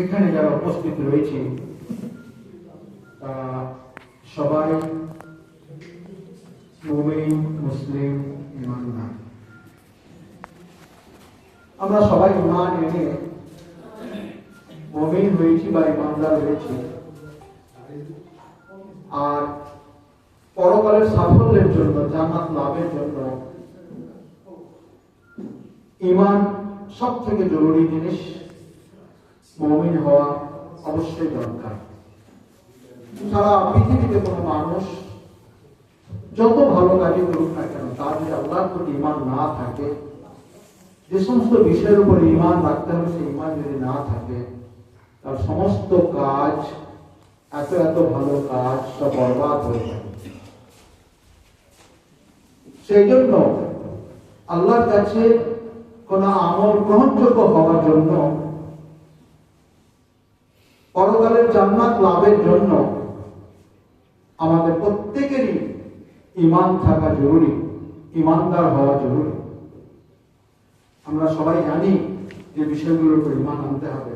এখানে যারা উপস্থিত রয়েছে তারা সবাই মুমিন, মুসলিম, ঈমানদার। আমরা সবাই ঈমান এনে মুমিন হয়েছি বা ঈমানদার হয়েছি, আর পরকালের সাফল্যের জন্য, জান্নাত লাভের জন্য ঈমান সব থেকে জরুরি জিনিস। মুমিন হওয়া অবশ্যই দরকার। সারা পৃথিবীতে কোনো মানুষ যত ভালো কাজই করুক না কেন, তার যদি আল্লাহর প্রতি ঈমান না থাকে, যে সমস্ত বিষয়ের উপর ঈমান রাখতে হবে সেই ঈমান যদি না থাকে, তার সমস্ত কাজ, এত এত ভালো কাজ সব বরবাদ হয়ে যাবে। সেই জন্য আল্লাহর কাছে কোন আমল গ্রহণযোগ্য হওয়ার জন্য, পরকালের জান্নাত লাভের জন্য আমাদের প্রত্যেকেরই ঈমান থাকা জরুরি, ঈমানদার হওয়া জরুরি। আমরা সবাই জানি যে বিষয়গুলোর উপর ঈমান আনতে হবে।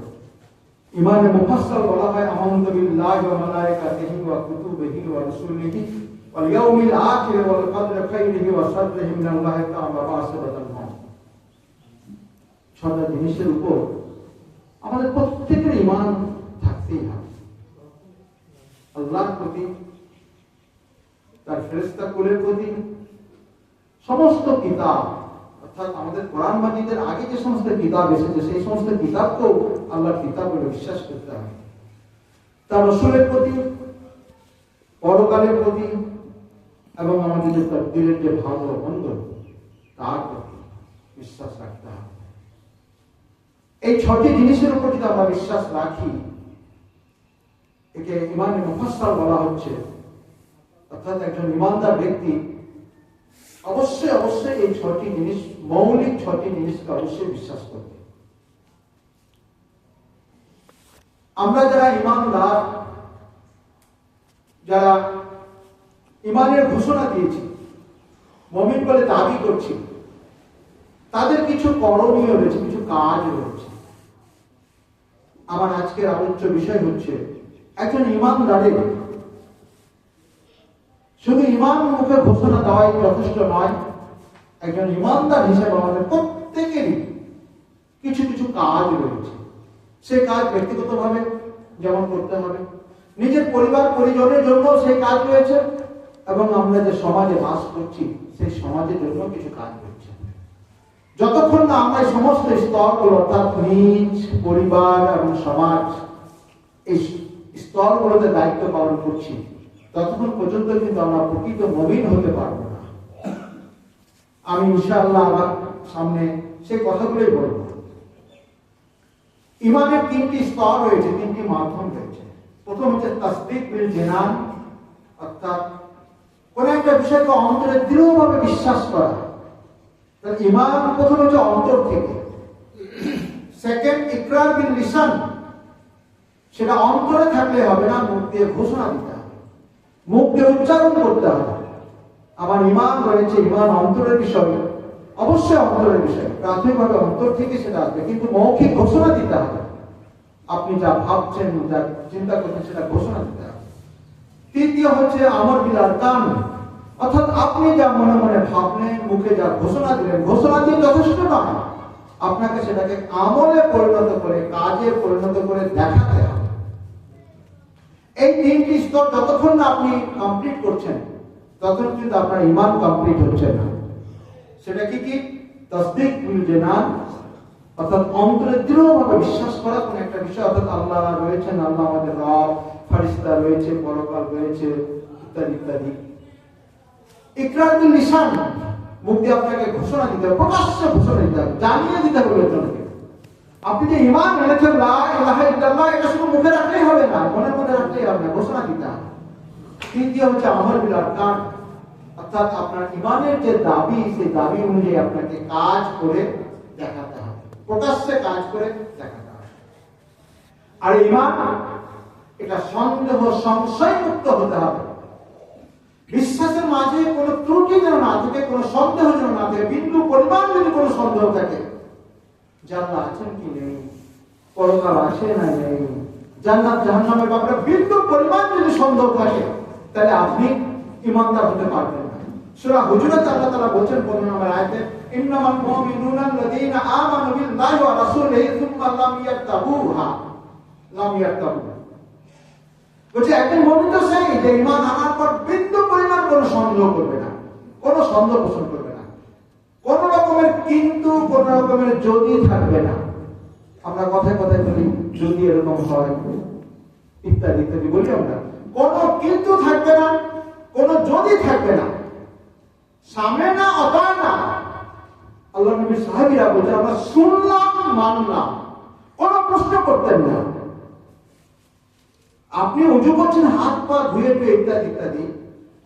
ঈমানে মুফাসসাল বলা হয় আমানতু বিল্লাহি ওয়া মালাইকাতিহি ওয়া কুতুবিহি ওয়া রাসূলিহি ওয়াল ইয়াউমিল আখির ওয়াল কদরি খাইরিহি ওয়া শাররিহি মিনাল্লাহি তাআলা ওয়াসিবাতান। ছয়টা জিনিসের উপর আমাদের প্রত্যেকের ঈমান থাকতেই হবে। আল্লাহর প্রতি, তার ফেরেশতা কুলের প্রতি, সমস্ত কিতাব, অর্থাৎ আমাদের কোরআন মাজিদের আগে যে সমস্ত কিতাব এসেছে সেই সমস্ত কিতাবকেও আল্লাহর কিতাব বলে বিশ্বাস করতে হবে। তার রাসূলের প্রতি, পরকালের প্রতি এবং আমাদের যে তাকদীরের যে ভালো মন্দ তার প্রতি বিশ্বাস রাখতে হবে। এই ছয়টি জিনিসের উপর যদি আমরা বিশ্বাস রাখি, একে ঈমানে মুফাসসাল বলা হচ্ছে। অর্থাৎ একজন ঈমানদার ব্যক্তি অবশ্যই অবশ্যই এই ছয়টি জিনিস, মৌলিক ছয়টি জিনিসকে অবশ্যই বিশ্বাস করবে। আমরা যারা ঈমানদার, যারা ঈমানের ঘোষণা দিয়েছি, মুমিন বলে দাবি করছি, তাদের কিছু করণীয় রয়েছে, কিছু কাজ রয়েছে। আমার আজকের আলোচ্য বিষয় হচ্ছে একজন ঈমানদারের শুধু ঈমান মুখে ঘোষণা দেওয়াই যথেষ্ট নয়। একজন ঈমানদার হিসেবে আমাদের প্রত্যেকেরই কিছু কিছু কাজ রয়েছে। সেই কাজ ব্যক্তিগতভাবে যেমন করতে হবে, নিজের পরিবার পরিজনের জন্য সেই কাজ রয়েছে, এবং আমরা যে সমাজে বাস করছি সেই সমাজের জন্য কিছু কাজ রয়েছে। যতক্ষণ না আমরা এই সমস্ত স্তরগুলো, অর্থাৎ নিজ, পরিবার এবং সমাজ, এই স্তরগুলোতে দায়িত্ব পালন করছি, ততক্ষণ পর্যন্ত কিন্তু আমরা প্রকৃত মুমিন হতে পারবো না। আমি ইনশাআল্লাহ আমার সামনে সেই কথাগুলোই বলবো। ঈমানের তিনটি স্তর রয়েছে, তিনটি মাধ্যম রয়েছে। প্রথম হচ্ছে তাসদীক বিল জিনান, অর্থাৎ কোন একটা বিষয়কে অন্তরে দৃঢ়ভাবে বিশ্বাস করা। ঈমান প্রথম হচ্ছে অন্তর থেকে। সেকেন্ড, ইকরার বিল লিসান, সেটা অন্তরে থাকলে হবে না, মুখ দিয়ে ঘোষণা দিতে হবে, মুখ দিয়ে উচ্চারণ করতে হবে। আমার ঈমান রয়েছে, ঈমান অন্তরের বিষয়, অবশ্যই অন্তরের বিষয়, প্রাথমিকভাবে অন্তর থেকে সেটা আসবে, কিন্তু মৌখিক ঘোষণা দিতে হবে। আপনি যা ভাবছেন, যা চিন্তা করছেন, সেটা ঘোষণা দিতে হবে। তৃতীয় হচ্ছে আমল বিল আরকান, অর্থাৎ আপনি যা মনে মনে ভাবলেন, মুখে যা ঘোষণা দিলেন, ঘোষণা দিয়ে যথেষ্ট নয়, আপনাকে সেটাকে আমলে পরিণত করে, কাজে পরিণত করে দেখাতে হবে। এই তিনটি স্তর যতক্ষণ না আপনি কমপ্লিট করছেন, ততক্ষণ কিন্তু আপনার ঈমান কমপ্লিট হচ্ছে না। সেটা কি কি? তাসদীক বিল জিনান, অর্থাৎ অন্তরে দৃঢ়ভাবে বিশ্বাস করা কোন একটা বিষয়, অর্থাৎ আল্লাহ রয়েছেন, আল্লাহ আমাদের রব, ফেরেশতা রয়েছে, পরকাল রয়েছে, ইত্যাদি ইত্যাদি। ইকরার বিল লিসান, মুখ দিয়ে আপনাকে ঘোষণা দিতে হবে, প্রকাশ্যে ঘোষণা দিতে হবে, জানিয়ে দিতে হবে লোকজনকে। আপনি যে ঈমান এনেছেন, লা ইলাহা ইল্লাল্লাহ, এটা শুধু মুখে রাখলেই হবে না, মনের মধ্যে রাখলেই হবে না, ঘোষণা দিতে হবে। তৃতীয় হচ্ছে আমল বিল আরকান, অর্থাৎ আপনার ঈমানের যে দাবি, সেই দাবি অনুযায়ী আপনাকে কাজ করে দেখাতে হবে, প্রকাশ্যে কাজ করে দেখাতে হবে। আর ঈমান এটা সন্দেহ সংশয় মুক্ত হতে হবে। বিশ্বাসের মাঝে কোনো ত্রুটি যেন না থাকে, কোনো সন্দেহ যেন না থাকে, বিন্দু পরিমাণ যদি কোনো সন্দেহ থাকে যে আল্লাহ আছেন কি নেই, পরকাল আছে না নেই, জান্নাত জাহান্নামের ব্যাপারে বিন্দু পরিমাণ যদি সন্দেহ থাকে, তাহলে আপনি ঈমানদার হতে পারবেন না। সূরা হুজুরাত আল্লাহ তাআলা বলেন 15 নম্বর আয়াতে, ইন্নামাল মুমিনুনা আল্লাযীনা আমানু বিল্লাহি ওয়া রাসূলিহি সুম্মা লাম ইয়ারতাবু। বলছে একজন মুমিন তো সেই যে ঈমান আনার পর বিন্দু পরিমাণ কোনো সন্দেহ করবে না, কোনো সন্দেহ পোষণ করবে না, কোন রকমের কিন্তু, কোন রকমের যদি থাকবে না। আমরা কথায় কথায় বলি যদি এরকম হয় ইত্যাদি ইত্যাদি বলি আমরা, কোনো কিন্তু থাকবে না, কোনো যদি থাকবে না, সামনে না অতয় না। আল্লাহ নবী সাহাবীরা বলছে আমরা শুনলাম মানলাম, কোনো প্রশ্ন করতেন না। আপনি উজু করছেন, হাত পা ধুয়ে টুয়ে ইত্যাদি ইত্যাদি,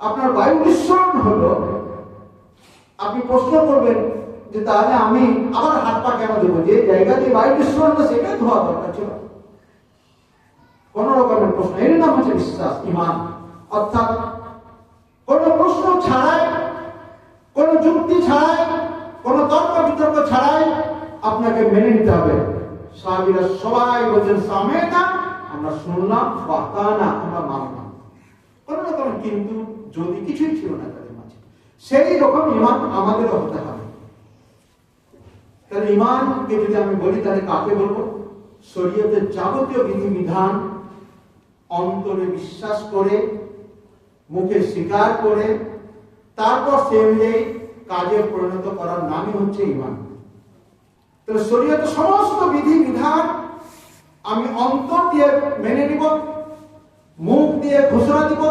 আপনার বায়ু নিঃসরণ হলো, আপনি প্রশ্ন করবেন যে তাহলে আমি আবার হাত পা কেন দেবো, যে জায়গা দিয়ে বায়ু নিঃসরণ হলো সেটাই ধোয়া দরকার ছিল। কোন রকমের প্রশ্ন, এর নাম হচ্ছে বিশ্বাস, ঈমান। অর্থাৎ কোন প্রশ্ন ছাড়াই, কোন যুক্তি ছাড়াই, কোন তর্ক বিতর্ক ছাড়াই আপনাকে মেনে নিতে হবে। সাহাবীরা সবাই বলছেন সামেনা, আমরা শুনলাম, ওয়াতানা, আমরা মানলাম। কোন রকম কিন্তু যদি কিছুই ছিল না তাদের মাঝে। সেই রকম ঈমান আমাদেরও হতে হবে। তাহলে ঈমানকে যদি আমি বলি তাহলে কাকে বলবো? শরীয়তের যাবতীয় বিধিবিধান অন্তরে বিশ্বাস করে, মুখে স্বীকার করে, তারপর সে অনুযায়ী কাজে পরিণত করার নামই হচ্ছে ঈমান। তাহলে শরীয়তের সমস্ত বিধিবিধান আমি অন্তর দিয়ে মেনে নিব, মুখ দিয়ে ঘোষণা দিব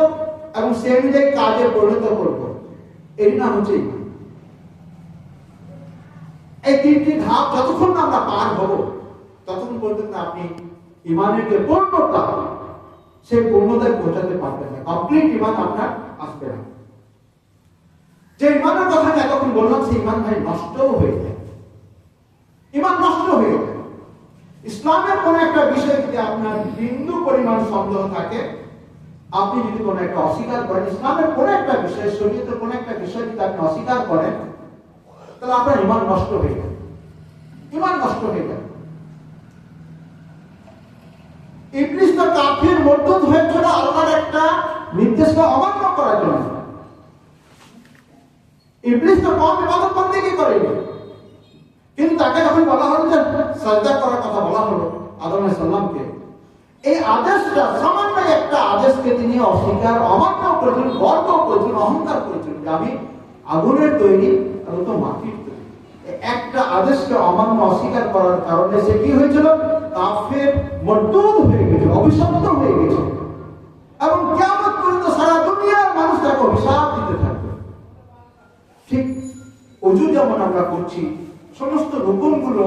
এবং সে অনুযায়ী কাজে পরিণত করব, এর নাম হচ্ছে ঈমান। এই তিনটি ধাপ যতক্ষণ না আমরা পার হব, ততক্ষণ পর্যন্ত আপনি ঈমানের যে পূর্ণতা, সেই পূর্ণতায় পৌঁছাতে পারবেন না, কমপ্লিট ঈমান আপনার আসবে না। যে ঈমানের কথা আমি এতক্ষণ বললাম, সেই ঈমান ভাই নষ্টও হয়ে যায়, ঈমান নষ্ট হয়ে যায়। ইসলামের কোন একটা বিষয় যদি আপনার বিন্দু পরিমাণ সন্দেহ থাকে, আপনি যদি কোন একটা অস্বীকার করেন, ইসলামের কোন একটা বিষয়, শরীয়তের কোন একটা বিষয় যদি আপনি অস্বীকার করেন, তাহলে আপনার ঈমান নষ্ট হয়ে যায়, ঈমান নষ্ট হয়ে যায়। ইবলিস তো কাফির মুরতাদ হয়েছিল আল্লাহর একটা নির্দেশকে অমান্য করার জন্য। ইবলিস তো কম ইবাদত বন্দেগী করেনি, কিন্তু তাকে যখন বলা হলো যে সাজদা করার কথা বলা হলো আদম আলাইহিস সালামকে, এই আদেশটা সামান্য একটা আদেশকে তিনি অস্বীকার, অমান্য করেছিলেন, গর্ব করেছিলেন, অহংকার করেছিলেন যে আমি আগুনের তৈরি আর ও তো মাটির তৈরি। একটা আদেশকে অমান্য অস্বীকার করার কারণে সে কি হয়েছিল? কাফের মুরতাদ হয়ে গেছে, অভিশপ্ত হয়ে গেছে, এবং কিয়ামত পর্যন্ত সারা দুনিয়ার মানুষ তাকে অভিশাপ দিতে থাকবে। ঠিক ওযু যেমন আমরা করছি, সমস্ত রুকুনগুলো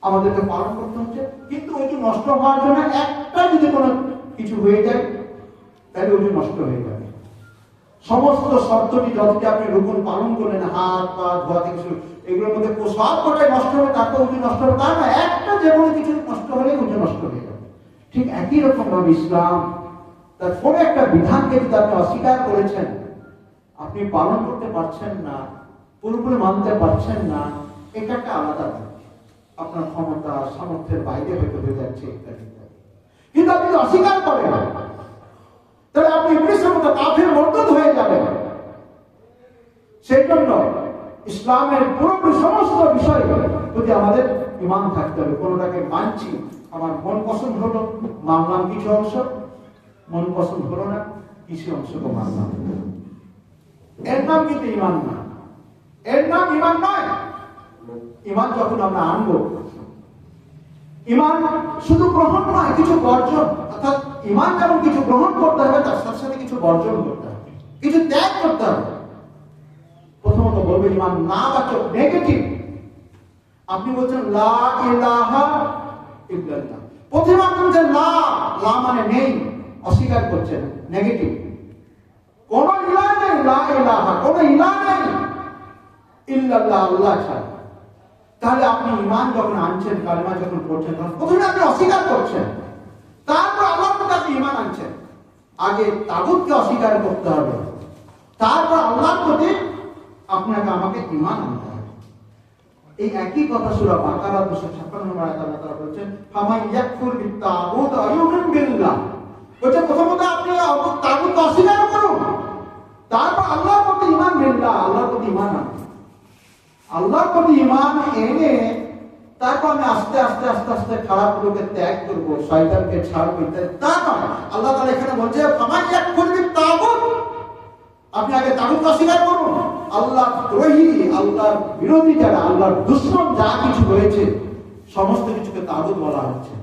আমাদেরকে পালন করতে হচ্ছে, কিন্তু ওযু নষ্ট হওয়ার জন্য একটা যদি কোনো কিছু হয়ে যায়, তাহলে ওযু নষ্ট হয়ে যাবে। সমস্ত শর্তটি যতটি আপনি রুকুন পালন করলেন, হাত পা ধোয়া থেকে শুরু, এগুলোর মধ্যে সব কটাই নষ্ট হবে, তারপর ওযু নষ্ট হবে তা না, একটা যে কোনো কিছু নষ্ট হলে ওযু নষ্ট হয়ে যাবে। ঠিক একই রকম ভাবে ইসলাম তার কোনো একটা বিধানকে যদি আপনি অস্বীকার করেছেন, আপনি পালন করতে পারছেন না, পুরোপুরি মানতে পারছেন না, এটা একটা আলাদা ব্যাপার, আপনার ক্ষমতা সামর্থ্যের বাইরে হয়তো হয়ে যাচ্ছে ইত্যাদি ইত্যাদি। কিন্তু আপনি অস্বীকার করেন, তাহলে আপনি ইবলিসের মতো কাফের মুরতাদ হয়ে যাবেন। সেই জন্য ইসলামের পুরোপুরি সমস্ত বিষয় প্রতি আমাদের ঈমান থাকতে হবে। কোনটাকে মানছি, আমার মন পছন্দ হলো, মানলাম কিছু অংশ, মন পছন্দ হলো না, কিছু অংশকে মানলাম, এর নাম কিন্তু ঈমান না, এর নাম ঈমান নয়। ঈমান যখন আমরা আনবো, ঈমান শুধু গ্রহণ নয়, কিছু বর্জন। অর্থাৎ ঈমান যেমন কিছু গ্রহণ করতে হবে, তার সাথে সাথে কিছু বর্জন করতে হবে, কিছু ত্যাগ করতে হবে। প্রথমত বলবে ঈমান না বাচক, নেগেটিভ। আপনি বলছেন লা ইলাহা ইল্লাল্লাহ, প্রথমে আপনি বলছেন লা, লা মানে নেই, অস্বীকার করছেন, নেগেটিভ। কোন ইলাহ নেই, লা ইলাহা, কোন ইলাহ নেই ইল্লাল্লাহ, আল্লাহ ছাড়া। তাহলে আপনি ঈমান যখন আনছেন, কালেমা যখন পড়ছেন, তখন প্রথমে আপনি অস্বীকার করছেন, তারপর আল্লাহর প্রতি আপনি ঈমান আনছেন। আগে তাগুতকে অস্বীকার করতে হবে, তারপর আল্লাহর প্রতি আপনাকে আমাকে ঈমান আনতে হবে। এই একই কথা সূরা বাকারা 256 নম্বর আয়াতে আল্লাহ তাআলা বলেছেন, ফামান ইয়াকফুর বিত-তাগুত ওয়া ইউমিন বিল্লাহ। বলছে প্রথমত আপনি তাগুত অস্বীকার করুন, তারপর আল্লাহর প্রতি ঈমান বিল্লাহ, আল্লাহর প্রতি ঈমান আনুন। আল্লাহর প্রতি ঈমান এনে তারপর আমি আস্তে আস্তে আস্তে আস্তে খারাপ লোকে ত্যাগ করবো, শয়তানকে ছাড়বো ইত্যাদি। তা নয়, আল্লাহ তাআলা এখানে বলছে ফামান ইয়াকফুর বিত-তাগুত, আপনি আগে তাগুত অস্বীকার করুন। আল্লাহ দ্রোহী, আল্লাহর বিরোধী যারা, আল্লাহর দুশমন যা কিছু রয়েছে সমস্ত কিছুকে তাগুত বলা হচ্ছে।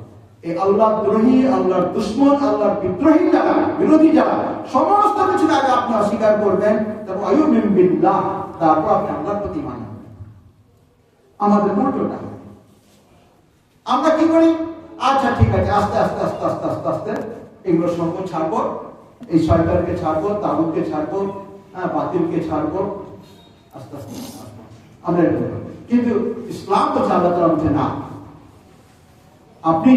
এই আল্লাহ দ্রোহী, আল্লাহর দুশমন, আল্লাহর বিদ্রোহী যারা, বিরোধী যারা, সমস্ত কিছু আগে আপনি অস্বীকার করবেন, তারপর আইয়ুমিন বিল্লাহ, তারপর আপনি আল্লাহর প্রতি ঈমান আনবেন। আমাদের উল্টোটা, আমরা কি করি? আচ্ছা ঠিক আছে, আস্তে আস্তে আস্তে আস্তে আস্তে আস্তে এগুলো সঙ্গ ছাড়বো, এই শয়তানকে ছাড়বো, তাগুতকে ছাড়বো, বাতিলকে ছাড়বো, আস্তে আস্তে আমরা এটা। কিন্তু ইসলাম তো আল্লাহ তাআলা বলছে না, আপনি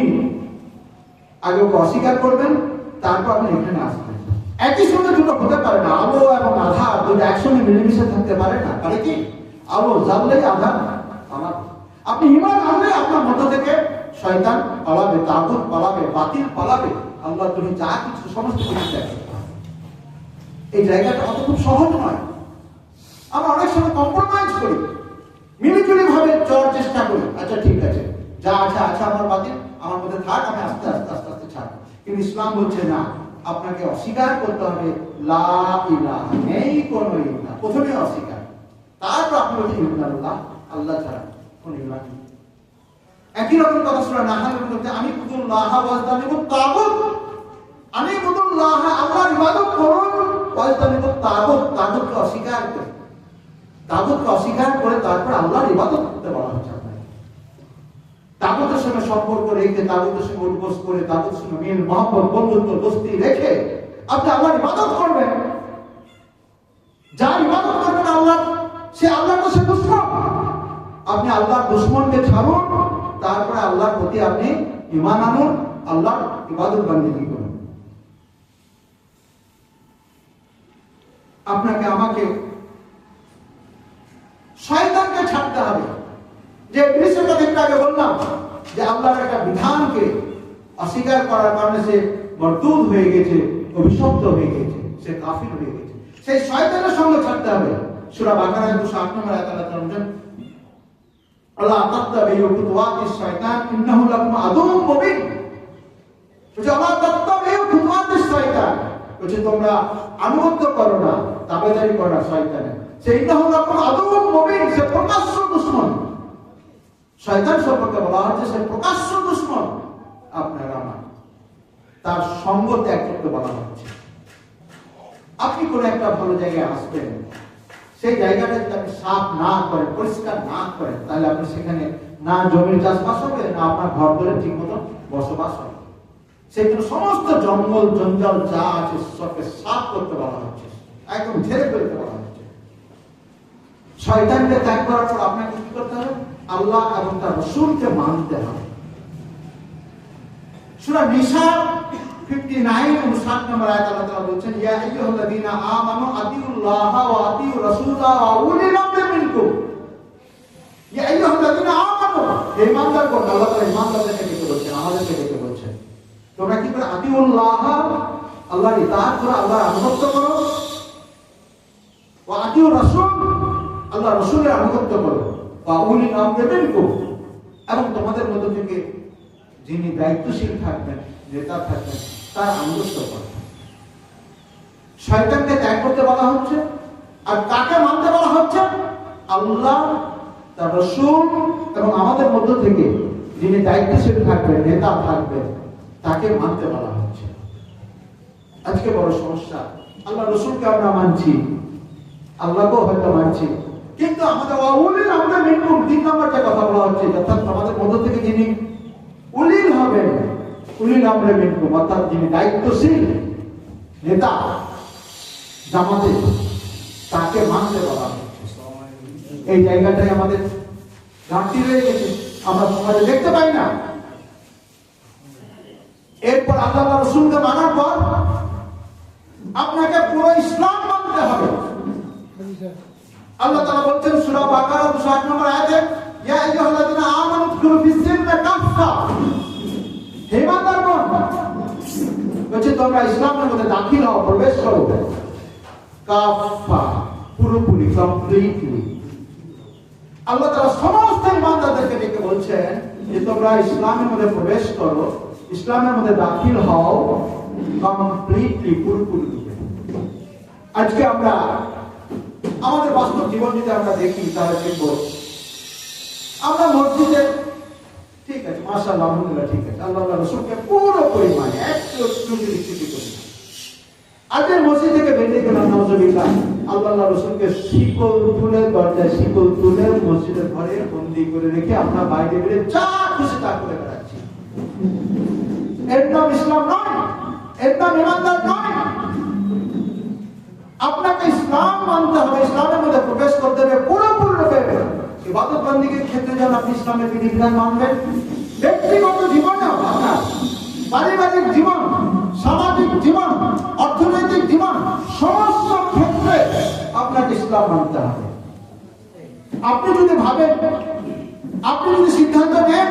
আগে অস্বীকার করবেন, তারপর আপনি এখানে আসবেন। একই সঙ্গে দুটো হতে পারে না, আলো এবং আধার দুটো একসঙ্গে মিলেমিশে থাকতে পারে না। পারে কি? আলো জ্বাললেই আধার পালাবে। আপনি ঈমান আনলে আপনার মধ্য থেকে শয়তান পালাবে, তাগুত পালাবে, বাতিল পালাবে, আল্লাহ তুমি যা কিছু সমস্ত কিছু দেখে। এই জায়গাটা অত খুব সহজ নয়। আমরা অনেক সময় কম্প্রোমাইজ করি, মিলিজুলি ভাবে চলার চেষ্টা করি। আচ্ছা ঠিক আছে, যা আছে আছে আমার বাতিল, আমার মধ্যে থাক, আমি আস্তে আস্তে আস্তে আস্তে ছাড়ব। কিন্তু ইসলাম বলছে না, আপনাকে অস্বীকার করতে হবে লা ইলাহা, নেই কোনো ইলাহ, প্রথমে অস্বীকার, তারপর আপনি বলছেন ইল্লাল্লাহ, আল্লাহ ছাড়া কোন ইলাহ নেই। একই রকম কথা সূরা নাহলের মধ্যে আমি বুদুল্লাহ ওয়াজতানিবুত তাগুত, আমি বুদুল্লাহ, আল্লাহর ইবাদত করুন, ওয়াজতানিবুত তাগুত, তাগুতকে অস্বীকার করুন। তাগুতকে অস্বীকার করে তারপর আল্লাহর ইবাদত করতে বলা হচ্ছে আপনাকে। তাগুতের সঙ্গে সম্পর্ক রেখে, তাগুতের সঙ্গে উদ্বোস করে, তাগুতের সঙ্গে মিল মহব্বত, বন্ধুত্ব, দোস্তি রেখে আপনি আল্লাহর ইবাদত করবেন। যার ইবাদত করবেন আল্লাহ, সে আল্লাহর কাছে দুশমন। আপনি আল্লাহর দুশমনকে ছাড়ুন, তারপরে আল্লাহর প্রতি আপনি ঈমান আনুন, আল্লাহর ইবাদত বন্দেগী করুন। আপনাকে আমাকে শয়তানকে ছাড়তে হবে। যে ইবলীসের কথা একটু আগে বললাম, যে আল্লাহর একটা বিধানকে অস্বীকার করার কারণে সে মরদুদ হয়ে গেছে, অভিশপ্ত হয়ে গেছে, সে কাফির হয়ে গেছে, সেই শয়তানের সঙ্গে ছাড়তে হবে। সূরা বাকারা 208 নম্বর আয়াতে আল্লাহ তাআলা বলেন, আল্লাহ তাত্তাবিউ খুতুওয়াতিশ শয়তান ইন্নাহু লাকুম আদুউম মুবিন। বলছে আল্লাহ তাত্তাবিউ খুতুওয়াতিশ শয়তান, বলছে তোমরা আনুগত্য করো না, তাবেদারি করো না শয়তানের। সে ইন্নাহু লাকুম আদুউম মুবিন, সে প্রকাশ্য দুশমন। শয়তান সম্পর্কে বলা হচ্ছে সে প্রকাশ্য দুশমন আপনার আমার, তার সঙ্গ ত্যাগ করতে বলা হচ্ছে। আপনি কোন একটা ভালো জায়গায় আসবেন, সেই জায়গাটা যদি আপনি সাফ না করেন, পরিষ্কার না করেন, তাহলে আপনি সেখানে না জমির চাষবাস হবে, না আপনার ঘর ধরে ঠিক মতো বসবাস হবে। সেই জন্য সমস্ত জঙ্গল জঞ্জাল যা আছে সবকে সাফ করতে বলা হচ্ছে, একদম ঝেড়ে ফেলতে বলা হচ্ছে। শয়তানকে ত্যাগ করার পর আপনাকে কি করতে হবে? আল্লাহ এবং তার রাসূলকে মানতে হবে। সূরা নিসা 59 এবং 7 নম্বর আয়াতে আল্লাহ তাআলা বলেছেন, ইয়া আইয়ুহাল্লাযীনা আমানু আতিউল্লাহ ওয়া আতিউর রাসূলা ওয়া উলিল আমরি মিনকুম। ইয়া আইয়ুহাল্লাযীনা আমানু, হে ঈমানদারগণ, আল্লাহ তাআলা ঈমানদারদেরকে ডেকে বলছেন, আমাদেরকে ডেকে বলছেন, তোমরা কি করে আতিউল্লাহ, আল্লাহর ইতাআত করো, আল্লাহর আনুগত্য করো, ওয়া আতিউর রাসূল, আল্লাহর রাসূলের আনুগত্য করো, ওয়া উলিল আমরি মিনকুম, এবং তোমাদের মধ্য থেকে যিনি দায়িত্বশীল থাকবেন, নেতা থাকবেন, তার আনুগত্য করবেন। শয়তানকে ত্যাগ করতে বলা হচ্ছে, আর কাকে মানতে বলা হচ্ছে? আল্লাহ, তার রাসূল এবং আমাদের মধ্য থেকে যিনি দায়িত্বশীল থাকবেন, নেতা থাকবেন, তাকে মানতে বলা হচ্ছে। আজকে বড় সমস্যা, আল্লাহ রাসূলকে আমরা মানছি, আল্লাহকেও হয়তো মানছি, কিন্তু আমাদের উলিল আমরি মিনকুম, 3 নম্বর যে কথা বলা হচ্ছে, অর্থাৎ আমাদের মধ্য থেকে যিনি উলিল হবেন, উলিল আমরি মিনকুম, অর্থাৎ যিনি দায়িত্বশীল নেতা জামাতে, তাকে মানতে বলা হচ্ছে। এই জায়গাটাই আমাদের ঘাটতি রয়ে গেছে, আমরা সমাজে দেখতে পাই না। এরপর আল্লাহ রাসূলকে মানার পর আপনাকে পুরো ইসলাম মানতে হবে। আল্লাহ তাআলা বলছেন সূরা বাকারা 208 নম্বর আয়াতে, ইয়া আইয়ুহাল্লাযীনা আমানু উদখুলু ফিস-সিলমি কাফফা, হে ইমানদারগণ, বলছে তোমরা ইসলামের মধ্যে দাখিল হও, প্রবেশ করো, কাফফা, পুরোপুরি, কমপ্লিটলি। আল্লাহ তাআলা সমস্ত ইমানদারদেরকে ডেকে বলছেন যে তোমরা ইসলামের মধ্যে প্রবেশ করো, ইসলামের মধ্যে দাখিল হও, কমপ্লিটলি, পুরোপুরি। আজকে আমরা আমাদের বাস্তব জীবন যদি আমরা দেখি তাহলে দেখব আমরা মসজিদে, ঠিক আছে, মাশাআল্লাহ, আলহামদুলিল্লাহ, ঠিক আছে, আল্লাহ রাসূলকে পুরো পরিমাণে একটু বিচ্যুতি করি। আজকের মসজিদ থেকে বেরিয়ে গেলাম, নাউজুবিল্লাহ, আল্লাহ রাসূলকে শিকল তুলে, দরজায় শিকল তুলে মসজিদের ঘরে বন্দী করে রেখে আমরা বাইরে বেরিয়ে যা খুশি তা করে বেড়াচ্ছি। এর নাম ইসলাম নয়, এর নাম ইমানদার নয়। আপনাকে ইসলাম মানতে হবে, ইসলামের মধ্যে প্রবেশ করতে হবে পুরোপুরিভাবে। ইবাদত বন্দেগীর ক্ষেত্রে যেন আপনি ইসলামের বিধিবিধান মানবেন, ব্যক্তিগত জীবনেও, আপনার পারিবারিক জীবন, সামাজিক জীবন, অর্থনৈতিক জীবন, সমস্ত ক্ষেত্রে আপনাকে ইসলাম মানতে হবে। আপনি যদি ভাবেন, আপনি যদি সিদ্ধান্ত নেন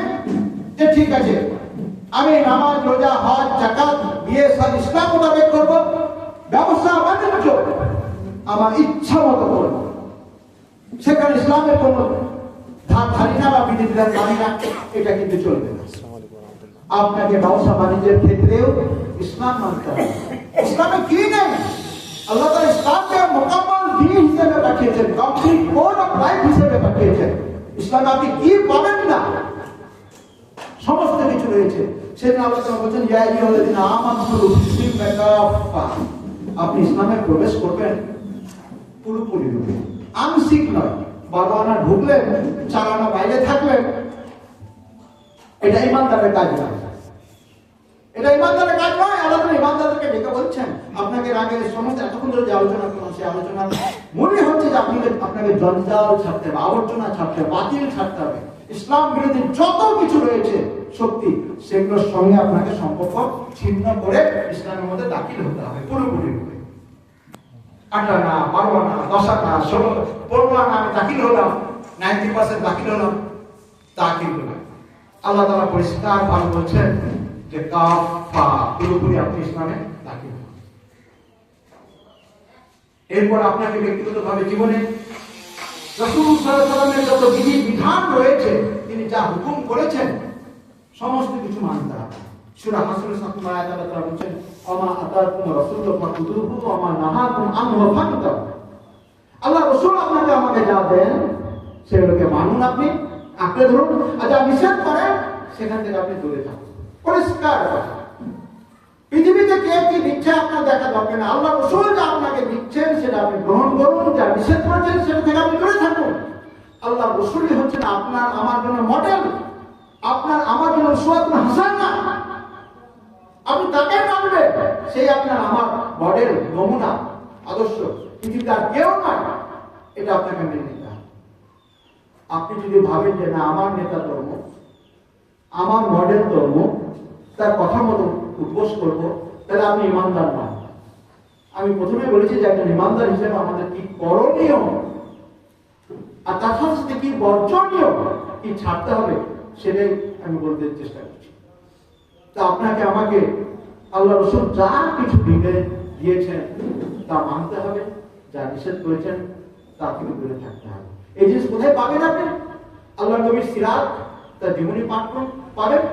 যে ঠিক আছে আমি নামাজ, রোজা, হজ, যাকাত, বিয়ে সব ইসলাম মোতাবেক করব, ব্যবসা বাণিজ্য আমার ইচ্ছা মতো করব, সেখানে ইসলামের কোন ধার ধারি না বা বিধিবিধান মানি না, এটা কিন্তু চলবে না। আপনাকে ব্যবসা বাণিজ্যের ক্ষেত্রেও ইসলাম মানতে হবে। ইসলামে কি নেই? আল্লাহ তাআলা ইসলামকে মোকাম্মল দ্বীন হিসেবে পাঠিয়েছেন, কমপ্লিট কোড অফ লাইফ হিসেবে পাঠিয়েছেন। ইসলামে আপনি কি পাবেন না, সমস্ত কিছু রয়েছে। সেদিন আল্লাহ তাআলা বলেছেন, ইয়া আইয়ুহাল্লাযীনা আমানু উদখুলু ফিস-সিলমি কাফফা, আপনি ইসলামে প্রবেশ করবেন পুরোপুরি রূপে, আংশিক নয়। 12 আনা ঢুকলেন, 4 আনা বাইরে থাকলেন, এটা ইমানদারের কাজ নয়, এটা ইমানদারের কাজ নয়। আল্লাহ তাআলা ইমানদারদেরকে ডেকে বলছেন, আপনাকে আগে সমস্ত এতক্ষণ ধরে যে আলোচনা করলাম, সেই আলোচনা মনে হচ্ছে যে আপনাকে জঞ্জাল ছাড়তে হবে, আবর্জনা ছাড়তে হবে, বাতিল ছাড়তে হবে। ইসলাম বিরোধী যত কিছু রয়েছে শক্তি, সেগুলোর সঙ্গে আপনাকে সম্পর্ক ছিন্ন করে ইসলামের মধ্যে দাখিল হতে হবে পুরোপুরি রূপে। 8 আনা, 12 আনা, 10 আনা, 15 আনা আমি দাখিল হলাম, 90% দাখিল হলাম, তা কিন্তু না। আল্লাহ তাআলা পরিষ্কার ভাবে বলছেন যে কাফা, পুরোপুরি আপনি ইসলামে দাখিল হন। এরপর আপনাকে ব্যক্তিগতভাবে জীবনে রাসূল সাল্লাল্লাহু আলাইহি ওয়াসাল্লামের যত বিধি বিধান রয়েছে, তিনি যা হুকুম করেছেন, সমস্ত কিছু মানতে হবে। সূরা হাসরের 7 আয়াতে আল্লাহ তাআলা বলেন, আমা আতাকুম রাসূলু ফাকুতুহু ওয়া মা নাহাকুম আনহু ফান্তাহু। আল্লাহ রাসূল আপনাকে আমাকে যা দেন সেগুলোকে মানুন, আপনি আঁকড়ে ধরুন, আর যা নিষেধ করেন সেখান থেকে আপনি দূরে থাকুন। পরিষ্কার কথা। পৃথিবীতে কে কি দিচ্ছে আপনার দেখা দরকার না। আল্লাহ রাসূল যা আপনাকে দিচ্ছেন সেটা আপনি গ্রহণ করুন, যা নিষেধ করেছেন সেটা থেকে আপনি দূরে থাকুন। আল্লাহ রাসূলই হচ্ছেন আপনার আমার জন্য মডেল, আপনার আমার জন্য উসওয়াতুন হাসানাহ। আপনি তাকে মানবেন, সেই আপনার আমার মডেল, নমুনা, আদর্শ। পৃথিবীতে আর কেউ নয়, এটা আপনাকে মেনে নিতে হবে। আপনি যদি ভাবেন যে না আমার নেতা ধর্ম, আমার মডেল ধর্ম, তার কথা মতো উপোস করবো, তাহলে আপনি ইমানদার নন। আমি প্রথমে বলেছি যে একজন ইমানদার হিসেবে আমাদের কি করণীয় আর তার সাথে সাথে কি বর্জনীয়, কি ছাড়তে হবে, সেটাই আমি বলতে চেষ্টা করছি। তা আপনাকে আমাকে আল্লাহ রাসূল যা কিছু দিয়েছেন তা মানতে হবে, যা নিষেধ করেছেন তা থেকে দূরে থাকতে হবে। এই জিনিস কোথায় পাবেন আপনি? আল্লাহ নবীর সিরাত, তার জীবনী পাঠ করুন, পাবেন।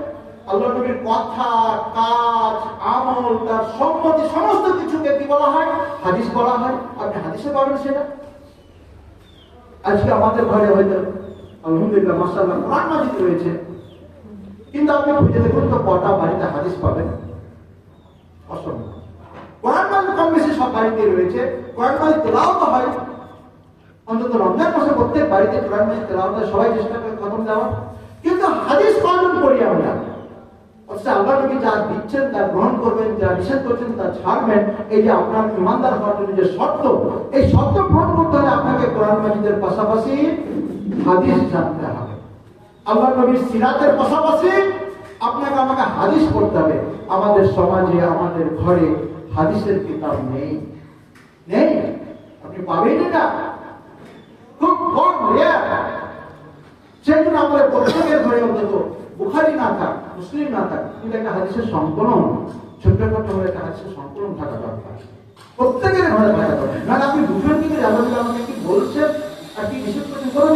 আল্লাহ নবীর কথা, কাজ, আমল, তার সম্মতি, সমস্ত কিছুকে কি বলা হয়? হাদিস বলা হয়। আপনি হাদিসে পাবেন সেটা। আজকে আমাদের ঘরে হয়তো আলহামদুলিল্লাহ মাশাআল্লাহ কোরআন মাজিদ রয়েছে, কিন্তু আপনি খুঁজে দেখুন তো কটা বাড়িতে হাদিস পাবেন? অসম্ভব। কোরআন মাজিদ কম বেশি সব বাড়িতে রয়েছে, কোরআন মাজিদ তেলাওয়াত হয়, অন্তত রমজান মাসে প্রত্যেক বাড়িতে কোরআন মাজিদ তেলাওয়াত হয়, সবাই চেষ্টা করে খতম দেওয়ার, কিন্তু হাদিস পালন করি আমরা। অথচ আল্লাহ নবী যা দিচ্ছেন তা গ্রহণ করবেন, যা নিষেধ করছেন তা ছাড়বেন। এই যে আপনার ইমানদার হওয়ার জন্য যে শর্ত, এই শর্ত পূরণ করতে হলে আপনাকে কোরআন মাজিদের পাশাপাশি হাদিস জানতে হবে। আল্লাহ নবীর সিরাতের পাশাপাশি আপনাকে আমাকে হাদিস পড়তে হবে। আমাদের সমাজে, আমাদের ঘরে হাদিসের কিতাব নেই, আপনি পাবেনই না, খুব কম। সেই জন্য আমাদের প্রত্যেকের ঘরে অন্তত বুখারি না থাক, মুসলিম না থাক, কিন্তু একটা হাদিসের সংকলন, ছোট্ট করে একটা হাদিসের সংকলন থাকা দরকার প্রত্যেকের ঘরে থাকা দরকার। না আপনি দুজন দিকে যাবেন, আমাকে কি বলছেন আর কি নিষেধ করছেন, কোনো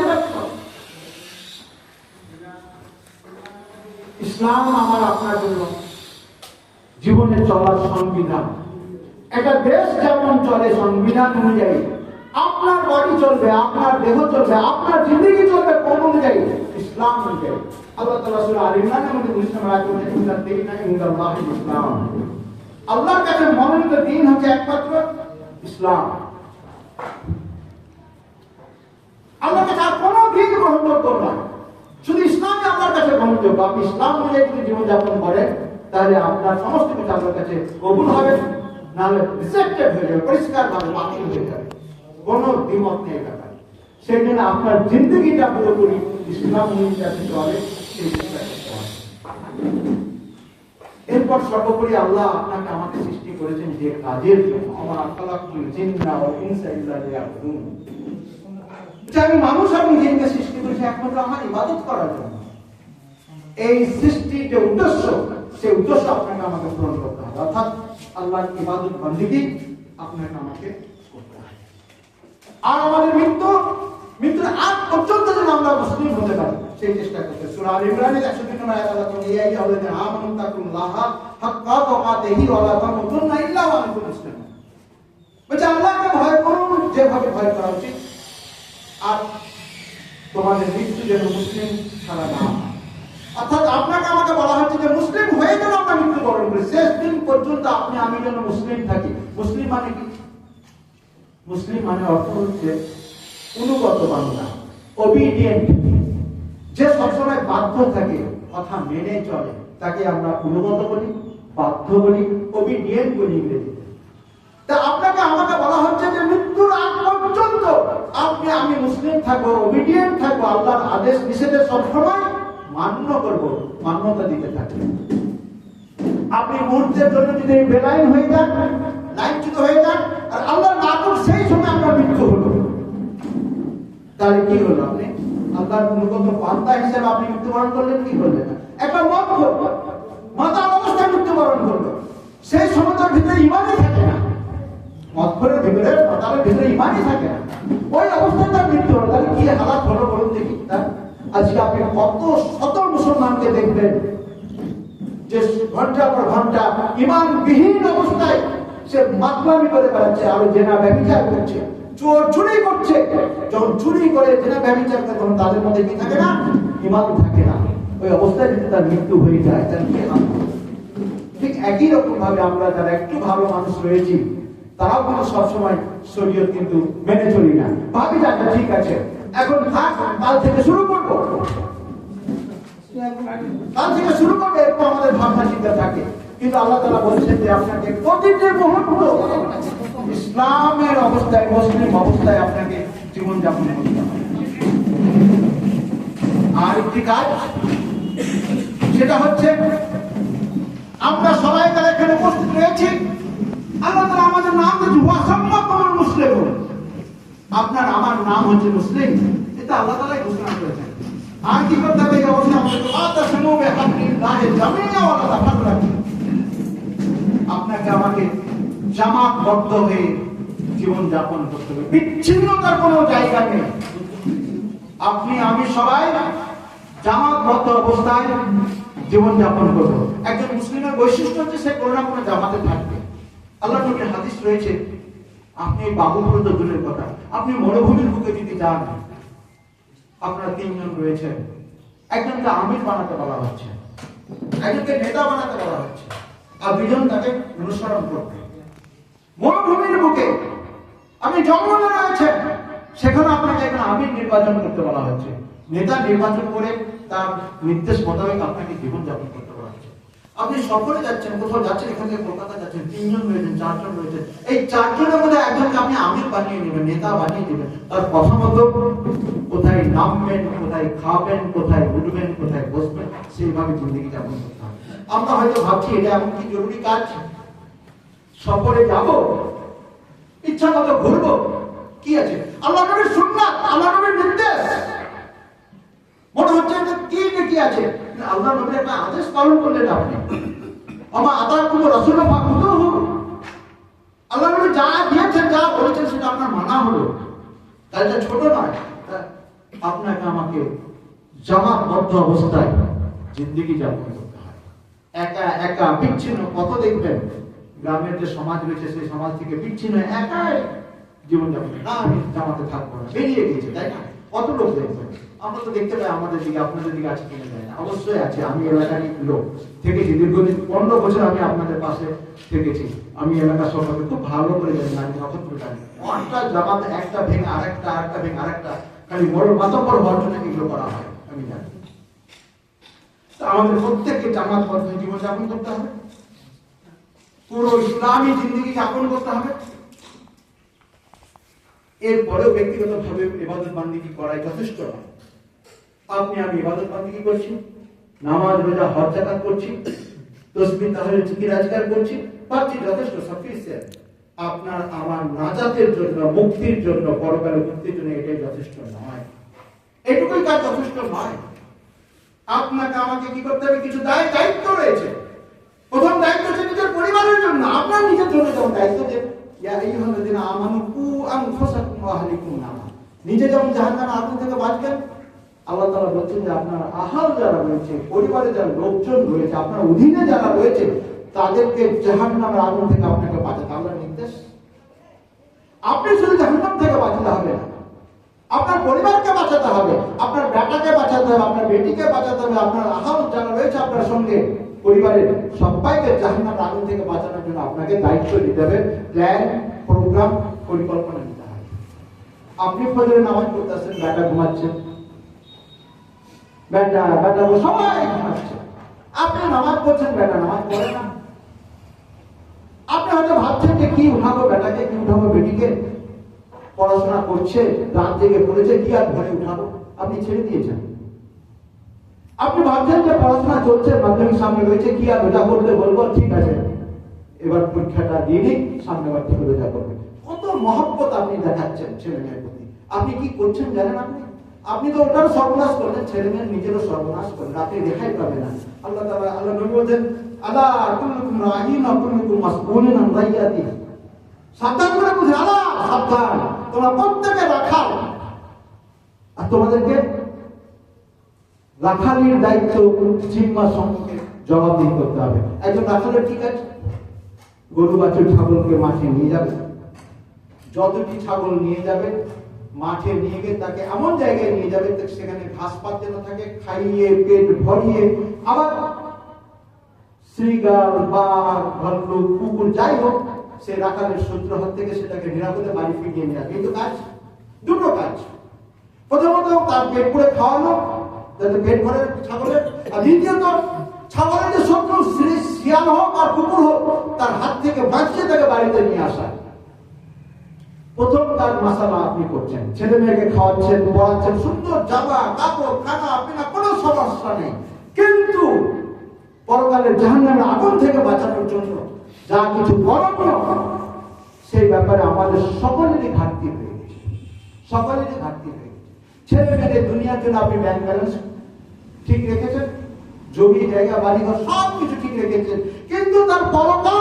ইসলাম আমার আপনার জন্য জীবনে চলার সংবিধান। একটা দেশ যেমন চলে সংবিধান অনুযায়ী, আপনার বডি চলবে, আপনার দেহ চলবে, আপনার জিন্দগি চলবে কোন অনুযায়ী? ইসলাম অনুযায়ী। আল্লাহ তাআলা সূরা আল ইমরানের মধ্যে বলেছেন, ইসলাম, আল্লাহর কাছে মনোনীত দিন হচ্ছে একমাত্র ইসলাম। আল্লাহর কাছে আর কোনো দিন গ্রহণযোগ্য নয়, শুধু ইসলামই আপনার কাছে গ্রহণযোগ্য। আপনি ইসলাম অনুযায়ী যদি জীবনযাপন করেন, তাহলে আপনার সমস্ত কিছু আপনার কাছে কবুল হবে, নাহলে রিজেক্টেড হয়ে যাবে, পরিষ্কার ভাবে বাতিল হয়ে যাবে, কোনো দ্বিমত নেই ব্যাপারে। সেই জন্য আপনার জিন্দগিটা পুরোপুরি ইসলাম অনুযায়ী চলে, সেই চেষ্টা করতে হবে। এরপর সর্বোপরি আল্লাহ আপনাকে আমাকে সৃষ্টি করেছেন যে কাজের জন্য, আমার খালাকুল জিন্না ওয়াল ইনসা ইল্লা লিয়াবুদুন। যে আমি মানুষ আর জিনকে সৃষ্টি করেছি একমাত্র আমার ইবাদত করার জন্য। এই সৃষ্টির যে উদ্দেশ্য, সেই উদ্দেশ্য আপনাকে আমাকে পূরণ করতে হবে, অর্থাৎ আল্লাহর ইবাদত বন্দেগী আপনাকে আমাকে করতে হবে। আর আমাদের মৃত্যুর আগ পর্যন্ত যেন আমরা মুসলিম হতে পারি, সেই চেষ্টা করতে। সূরা আল ইমরানের 103 নম্বর আয়াতে আল্লাহ বলেন, ইয়া আইয়ুহাল্লাযীনা আমানু তাকুল্লাহা হাক্কা তুকাতিহি ওয়া লা তামুতুন্না ইল্লা ওয়া আনতুম মুসলিমুন। বলছে আল্লাহকে ভয় করুন যেভাবে ভয় করা উচিত, আর তোমাদের মৃত্যু যেন মুসলিম ছাড়া না হয়। অর্থাৎ আপনাকে আমাকে বলা হচ্ছে যে মুসলিম হয়ে যেন আমরা মৃত্যুবরণ করি, শেষ দিন পর্যন্ত আপনি আমি যেন মুসলিম থাকি। মুসলিম মানে কি? মুসলিম মানে অর্থ হচ্ছে অনুগত বান্দা, ওবিডিয়েন্ট, যে সবসময় বাধ্য থাকে, কথা মেনে চলে, তাকে আমরা অনুগত বলি, বাধ্য বলি, ওবিডিয়েন্ট বলি ইংরেজিতে। তা আপনাকে আমাকে বলা হচ্ছে যে মৃত্যুর আগ পর্যন্ত আপনি আমি মুসলিম থাকবো, ওবিডিয়েন্ট থাকবো, আল্লাহর আদেশ নিষেধে সবসময় মান্য করব, মান্যতা দিতে থাকবে। আপনি মুহূর্তের জন্য যদি বেলাইন হয়ে যান, লাইনচ্যুত হয়ে যান, আর আল্লাহ না করুন সেই সময় আপনার মৃত্যু হলো, তাহলে কি হলো? আপনি আল্লাহর অনুগত বান্দা হিসেবে আপনি মৃত্যুবরণ করলেন, কি করলেন? একটা মাতাল অবস্থায় মৃত্যুবরণ করলো, সেই সময় তার ভিতরে ইমানই থাকে না, মতভরের ভিতরে, মাতালের ভিতরে ইমানই থাকে না, ওই অবস্থায় তার মৃত্যু হলো। তাহলে কি হালাত হলো বলুন দেখি। আজকে আপনি কত শত মুসলমানকে দেখবেন যে ঘন্টা পর ঘন্টা ইমানবিহীন অবস্থায় সে মাতলামি করে বেড়াচ্ছে, আর জেনা ব্যভিচার করছে, চোর চুরি করছে। যখন চুরি করে জেনা ব্যভিচার করে, তখন তাদের মধ্যে কি থাকে না? ইমান থাকে না। ওই অবস্থায় যদি তার মৃত্যু হয়ে যায়, তার কি হবে? ঠিক একই রকম ভাবে আমরা যারা একটু ভালো মানুষ রয়েছি, তারাও কিন্তু সবসময় শরীয়ত কিন্তু মেনে চলি না, ভাবি যাচ্ছে ঠিক আছে এখন থাক, কাল থেকে শুরু করবো, এরকম আমাদের ভাবনা চিন্তা থাকে। কিন্তু আল্লাহ তাআলা বলছেন যে আপনাকে প্রতিটি মুহূর্ত ইসলামের অবস্থায়, মুসলিম অবস্থায় আপনাকে জীবনযাপন করতে হবে। আর একটি কাজ, সেটা হচ্ছে আমরা সবাই তারা এখানে উপস্থিত রয়েছি, আল্লাহ তাআলা আমাদের নাম দিয়েছে ওয়াসাম্মাকুমুল মুসলিমুন, আপনার আমার নাম হচ্ছে মুসলিম, এটা আল্লাহ তাআলাই ঘোষণা করেছেন। আর কি করতে হবে? এই অবস্থায় আমাদের আতাসিমু বিহাবলিল্লাহি জামিআ ওয়া লা তাফাররাকু, আপনাকে আমাকে জামাতবদ্ধ হয়ে জীবন যাপন করতে হবে, বিচ্ছিন্নতার কোনো জায়গা নেই। আপনি আমি সবাই জামাতবদ্ধ অবস্থায় জীবন যাপন করব। একজন মুসলিমের বৈশিষ্ট্য হচ্ছে সে কোনো না কোনো জামাতে থাকবে। আল্লাহর নবীর হাদিস রয়েছে, আপনি বাহুপ্রদ দূরের কথা, আপনি মরুভূমির বুকে যদি যান, আপনার তিনজন রয়েছে, একজনকে আমির বানাতে বলা হচ্ছে, একজনকে নেতা বানাতে বলা হচ্ছে, আর দুজন তাকে অনুসরণ করবে। মরুভূমির বুকে আপনি জঙ্গলে রয়েছেন, সেখানে আপনাকে একজন আমির নির্বাচন করতে বলা হচ্ছে, নেতা নির্বাচন করে তার নির্দেশ মোতাবেক আপনাকে জীবনযাপন করতে বলা হচ্ছে। আপনি সফরে যাচ্ছেন, কোথাও যাচ্ছেন, এখান থেকে কলকাতা যাচ্ছেন, তিনজন রয়েছেন, চারজন রয়েছেন, এই চারজনের মধ্যে একজনকে আপনি আমির বানিয়ে নেবেন, নেতা বানিয়ে নেবেন। তার কথা মতো কোথায় নামবেন, কোথায় খাবেন, কোথায় উঠবেন, কোথায় বসবেন, সেইভাবে জিন্দগি যাপন করতে হবে। আমরা হয়তো ভাবছি এটা এমন কি জরুরি কাজ, সফরে যাব, ইচ্ছা মতো ঘুরবো, কি আছে? আল্লাহ নবীর সুন্নাত, আল্লাহ নবীর নির্দেশ। মনে হচ্ছে যে কি আছে, আল্লাহ নবীর একটা আদেশ পালন করলেন আপনি। আমার আদার কোনো রসুল ফাকুদু, আল্লাহ নবী যা দিয়েছেন, যা বলেছেন সেটা আপনার মানা হলো। তাই এটা ছোট নয়। আপনাকে আমাকে জামাতবদ্ধ অবস্থায় জিন্দেগি যাপন করতে হয়। একা একা বিচ্ছিন্ন, কত দেখবেন গ্রামের যে সমাজ রয়েছে সেই সমাজ থেকে বিচ্ছিন্ন একাই জীবনযাপন। না আমি জামাতে থাকবো না, বেরিয়ে গিয়েছে, তাই না? কত লোক দেখবেন, আমরা তো দেখতে পাই আমাদের দিকে, আপনাদের দিকে আছে কিনে যায় না, অবশ্যই আছে। আমি এলাকার লোক থেকেছি দীর্ঘদিন, 15 বছর আমি আপনাদের পাশে থেকেছি। আমি এলাকার সম্পর্কে খুব ভালো করে জানি, আমি নক্ষত্র জানি। অনেকটা জামাতে একটা ভেঙে আরেকটা, আরেকটা ভেঙে আরেকটা, খালি বড় মাতব্বর হওয়ার জন্য এগুলো করা হয়, আমি জানি। আমাদের প্রত্যেককে জামাত বদ্ধ জীবনযাপন করতে হবে, পুরো ইসলামী জিন্দেগি যাপন করতে হবে। এরপরেও ব্যক্তিগত ভাবে ইবাদত বান্দিগি করাই যথেষ্ট নয়। আপনি আমি ইবাদত বান্দিগি করছি, নামাজ রোজা হজ যাকাত করছি, তসবিহ তাহলিল জিকির আজকার করছি, পাচ্ছি, যথেষ্ট, সাফিসিয়েন্ট। আপনার আমার নাজাতের জন্য, মুক্তির জন্য, পরকালের মুক্তির জন্য এটাই যথেষ্ট নয়। এটুকুই কাজ যথেষ্ট নয়। আপনাকে আমাকে কি করতে হবে? কিছু দায়িত্ব রয়েছে। প্রথম দায়িত্ব হচ্ছে নিজের পরিবারের জন্য। আপনার নিজের জন্য যেমন দায়িত্ব দেন, নিজে যেমন জাহান্নামের আগুন থেকে বাঁচবেন, আল্লাহ তাআলা বলছেন যে আপনার আহাল যারা রয়েছে, পরিবারে যারা লোকজন রয়েছে, আপনার অধীনে যারা রয়েছে, তাদেরকে জাহান্নামের আগুন থেকে আপনাকে বাঁচাতে আল্লাহর নির্দেশ। আপনি শুধু জাহান্নাম থেকে বাঁচতে হবে না, আপনার পরিবারকে বাঁচাতে হবে, আপনার বেটাকে বাঁচাতে হবে, আপনার বেটিকে বাঁচাতে হবে, আপনার আহাল যারা রয়েছে আপনার সঙ্গে পরিবারের সবাইকে জাহান্নামের আগুন থেকে বাঁচানোর জন্য আপনাকে দায়িত্ব নিতে হবে, প্ল্যান, প্রোগ্রাম, পরিকল্পনা নিতে হবে। আপনি ফজরের নামাজ পড়তেছেন, বেটা ঘুমাচ্ছেন, বেটা সবাই ঘুমাচ্ছে, আপনি নামাজ পড়ছেন, বেটা নামাজ পড়ে না। আপনি হয়তো ভাবছেন যে কি উঠাবো বেটাকে, কি উঠাবো বেটিকে, পড়াশোনা করছে, রাত জেগে পড়েছে, কি আর ঘরে উঠাবো, আপনি ছেড়ে দিয়েছেন। আপনি ভাবছেন যে পড়াশোনা চলছে, মাধ্যমিক সামনে রয়েছে, কি আর রোজা করতে বলবো, ঠিক আছে এবার পরীক্ষাটা দিয়ে নিই, সামনে বার থেকে রোজা করবে। কত মহব্বত আপনি দেখাচ্ছেন ছেলে মেয়ের প্রতি। আপনি কি করছেন জানেন? আপনি তো ওটারও সর্বনাশ করলেন, ছেলে মেয়ের নিজেরও সর্বনাশ করলেন, আপনি দেখাই পাবে না। আল্লাহ তাআলা, আল্লাহ নবী বলেন, আলা কুল্লুকুম রাঈন ওয়া কুল্লুকুম মাসউলুন আন রাইয়াতিহি। সাবধান করে বুঝে, আলা সাবধান, তোমরা প্রত্যেকে রাখাল, আর তোমাদেরকে রাখালির দায়িত্ব জিম্মার সম্পর্কে জবাবদিহি করতে হবে। একজন রাখালের ঠিক আছে, গরু বাছুর ছাগলকে মাঠে নিয়ে যাবে, যতটি ছাগল নিয়ে যাবে মাঠে নিয়ে গিয়ে তাকে এমন জায়গায় নিয়ে যাবে সেখানে ঘাস পাত যেন থাকে, খাইয়ে পেট ভরিয়ে, আবার শ্রীগাল, বাঘ, ভাল্লুক, কুকুর যাই হোক, সে রাখালের শত্রু হাত থেকে সেটাকে নিরাপদে বাড়ি ফিরিয়ে নিয়ে আসবে। কিন্তু কাজ দুটো কাজ, প্রথমত তার পেট পুরে খাওয়ানো, যাতে পেট ভরে ছাগলের, আর দ্বিতীয়ত ছাগলের যে শত্রু শিয়াল হোক আর কুকুর হোক, তার হাত থেকে বাঁচিয়ে তাকে বাড়িতে নিয়ে আসা। প্রথম কাজ মাসালা আপনি করছেন, ছেলে মেয়েকে খাওয়াচ্ছেন, পড়াচ্ছেন, সুন্দর জামা কাপড় খানা পিনা, কোনো সমস্যা নেই। কিন্তু পরকালের জাহান্নামের আগুন থেকে বাঁচানোর জন্য যা কিছু করণীয়, সেই ব্যাপারে আমাদের সকলেরই ঘাটতি হয়ে গেছে, সকলেরই ঘাটতি হয়ে গেছে। ছেলে মেয়েদের দুনিয়ার জন্য আপনি ব্যাংক ব্যালেন্স ঠিক রেখেছেন, জমি জায়গা বাড়িঘর সব কিছু ঠিক রেখেছেন, কিন্তু তার পরকাল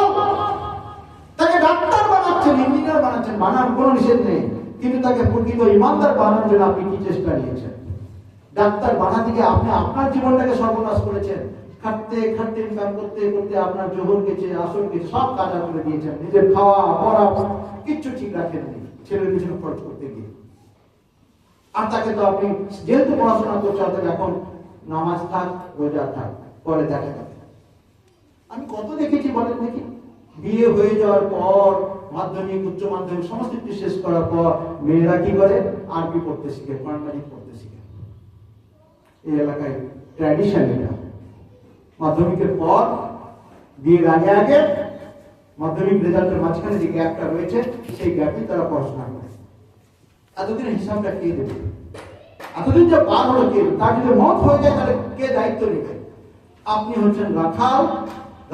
তাকে ডাক্তার বানাচ্ছেন, ইঞ্জিনিয়ার বানাচ্ছেন, বানার কোনো নিষেধ নেই, কিন্তু তাকে প্রকৃত ইমানদার বানানোর জন্য আপনি কি চেষ্টা নিয়েছেন? ডাক্তার বানাতে গিয়ে আপনি আপনার জীবনটাকে সর্বনাশ করেছেন। খাটতে খাটতে ইনকাম করতে করতে আপনার জোহর গেছে, আসর গেছে, সব কাজা করে দিয়েছেন, নিজের খাওয়া পড়া কিচ্ছু ঠিক রাখেননি ছেলের পিছনে খরচ করতে গিয়ে। আর তাকে তো আপনি যেহেতু পড়াশোনা করছে, অর্থাৎ এখন নামাজ থাক, রোজা থাক, পরে দেখা যাবে। আমি কত দেখেছি বলেন দেখি, বিয়ে হয়ে যাওয়ার পর, মাধ্যমিক উচ্চ মাধ্যমিক সমস্ত কিছু শেষ করার পর মেয়েরা কি করে? আরবি পড়তে শিখে, কোরআন মাজিদ পড়তে শিখে। এই এলাকায় ট্র্যাডিশন এটা। মাধ্যমিকের পর, বিয়ের আগে আগে, মাধ্যমিক রেজাল্টের মাঝখানে যে গ্যাপটা রয়েছে, সেই গ্যাপে তারা পড়াশোনা করে। এতদিন হিসাবটা কে দেবে? এতদিন যে পার হলো কে? তার যদি মত হয়ে যায় তাহলে কে দায়িত্ব নেবে? আপনি হচ্ছেন রাখাল।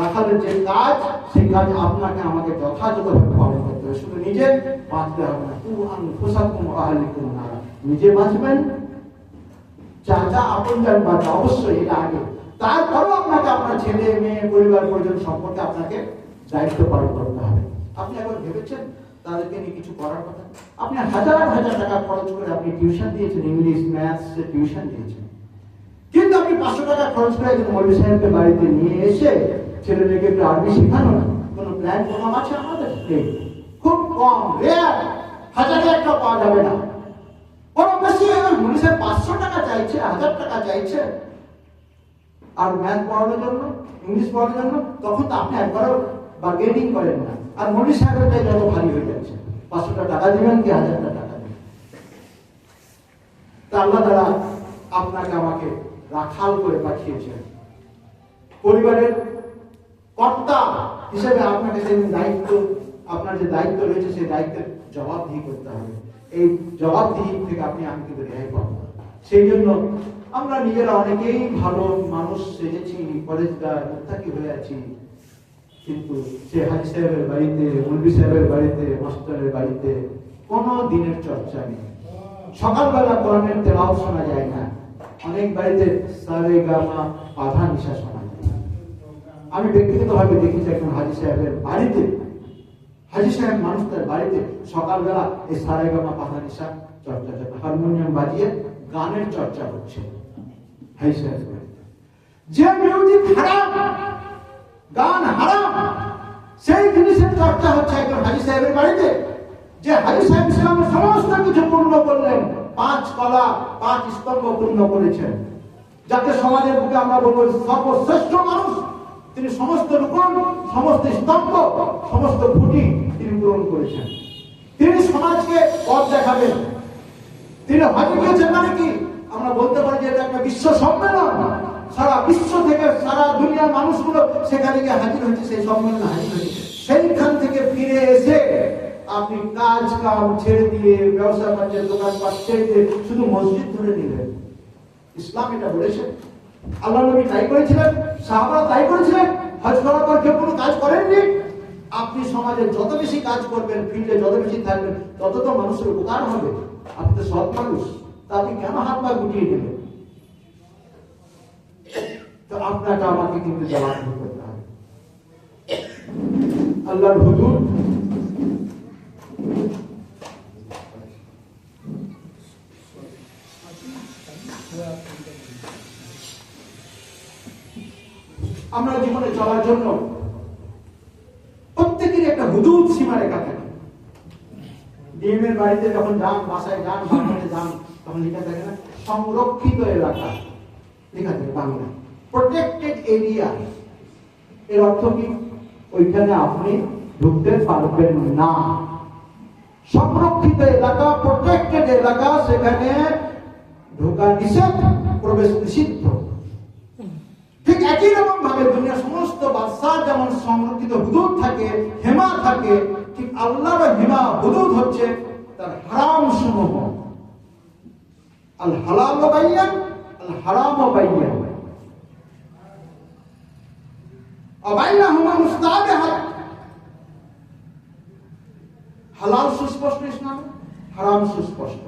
রাখালের যে কাজ, সেই কাজ আপনাকে আমাকে যথাযথভাবে পালন করতে হবে। শুধু নিজে বাঁচতে হবে না, নিজে বাঁচবেন, চাচা আপনজন বাচ্চা, অবশ্যই এটা আগে। তারপরেও আপনাকে আপনার ছেলে মেয়ে পরিবার পরিজন সম্পর্কে আপনাকে দায়িত্ব পালন করতে হবে। আপনি একবার ভেবেছেন তাদেরকে নিয়ে কিছু করার কথা? আপনি হাজার হাজার টাকা খরচ করে আপনি টিউশন দিয়েছেন, ইংলিশ ম্যাথস টিউশন দিয়েছেন, কিন্তু আপনি 500 টাকা খরচ করে একজন মৌলভী সাহেবকে বাড়িতে নিয়ে এসে ছেলে মেয়েকে একটু আরবি শেখানো না, কোনো প্ল্যান প্রোগ্রাম আছে আমাদের? খুব কম, রেয়ার, হাজারে একটা পাওয়া যাবে না। বরং বেশি মৌলভী সাহেব 500 টাকা চাইছে, 1000 টাকা চাইছে আর ম্যাথ পড়ানোর জন্য, ইংলিশ পড়ানোর জন্য, তখন তো আপনি একবারও বার্গেনিং করেন না। আর মৌলভী সাহেবটাই যত ভারী হয়ে যাচ্ছে, 500 টাকা দিবেন কি 1000 টাকা দিবেন? তা আল্লাহ তাআলা আপনাকে আমাকে রাখাল করে পাঠিয়েছেন, পরিবারের কর্তা হিসেবে আপনাকে সেই দায়িত্ব, আপনার যে দায়িত্ব রয়েছে সেই দায়িত্বের জবাবদিহি করতে হবে। এই জবাবদিহি থেকে আমি কিন্তু রেহাই পাবো। সেই জন্য আমরা নিজেরা অনেকেই ভালো মানুষ সেজেছি, কলেজদার মুত্তাকি হয়ে আছি, কিন্তু সে হাজি সাহেবের বাড়িতে, মৌলভী সাহেবের বাড়িতে, মাস্টারের বাড়িতে কোনো দিনের চর্চা নেই। সকালবেলা কোরআনের তেলাওয়াত শোনা যায় না, অনেক বাড়িতে সারে গামা পাধা নিশা শোনা যায়। আমি ব্যক্তিগতভাবে দেখেছি একজন হাজি সাহেবের বাড়িতে, হাজি সাহেব মানুষদের বাড়িতে সকালবেলা এই সারে গামা পাধা নিশা চর্চা চলছে, হারমোনিয়াম বাজিয়ে গানের চর্চা হচ্ছে হাজি সাহেবের বাড়িতে। যে মিউজিক হারাম, গান হারাম, সেই জিনিসের চর্চা হচ্ছে একজন হাজি সাহেবের বাড়িতে। যে হাজি সাহেব ইসলামের সমস্ত কিছু পূর্ণ করলেন, 5 কলা 5 স্তম্ভ পূর্ণ করেছেন, যাতে সমাজের বুকে আমরা বলবো সর্বশ্রেষ্ঠ মানুষ। তিনি সমস্ত রুকন, সমস্ত স্তম্ভ, সমস্ত খুঁটি তিনি পূরণ করেছেন। তিনি সমাজকে পথ দেখাবেন। তিনি হাজির হয়েছেন মানে কি? আমরা বলতে পারি যে এটা একটা বিশ্ব সম্মেলন। সারা বিশ্ব থেকে, সারা দুনিয়ার মানুষগুলো সেখানে গিয়ে হাজির হয়েছে, সেই সম্মেলনে হাজির হয়েছে। সেইখান থেকে ফিরে এসে আপনি কাজ কাম ছেড়ে দিয়ে, ব্যবসা বাণিজ্যের দোকানপাট ছেড়ে দিয়ে শুধু মসজিদ ধরে নিলেন। ইসলাম এটা বলেছে, আল্লাহ নবী তাই করেছিলেন, সাহাবারা তাই করেছিলেন। হজ করার পর কেউ কোনো কাজ করেননি। আপনি সমাজে যত বেশি কাজ করবেন, ফিল্ডে যত বেশি থাকবেন, তত তো মানুষের উপকার হবে। আপনি তো সৎ মানুষ, তা আপনি কেন হাত পা গুটিয়ে দিলেন? তো আপনাকে আমাকে কিন্তু জবাবদিহি করতে হবে। আল্লাহর হুজুর আমরা জীবনে চলার জন্য প্রত্যেকেরই একটা হুদুদ সীমারেখা থাকে। ডিএমের বাড়িতে যখন যান, বাসায় যান, বাংলাতে যান, তখন লেখা থাকে না সংরক্ষিত এলাকা, লেখা থাকে বাংলা প্রোটেক্টেড এরিয়া। এর অর্থ কি? ওইখানে আপনি ঢুকতে পারবেন না। সংরক্ষিত এলাকা, প্রোটেক্টেড এলাকা, সেখানে ঢোকা নিষেধ, প্রবেশ নিষিদ্ধ। ঠিক একই রকম ভাবে দুনিয়ার সমস্ত বাদশাহ যেমন সংরক্ষিত হুদুদ থাকে, হেমা থাকে, ঠিক আল্লাহর হেমা হুদুদ হচ্ছে তার হারাম সমূহ। আল হালাল বাইয়ান, আল হারাম বাইয়ান, আবাইনাহুমা মুস্তাবিহাত। হালাল সুস্পষ্ট ইসলাম, হারাম সুস্পষ্ট,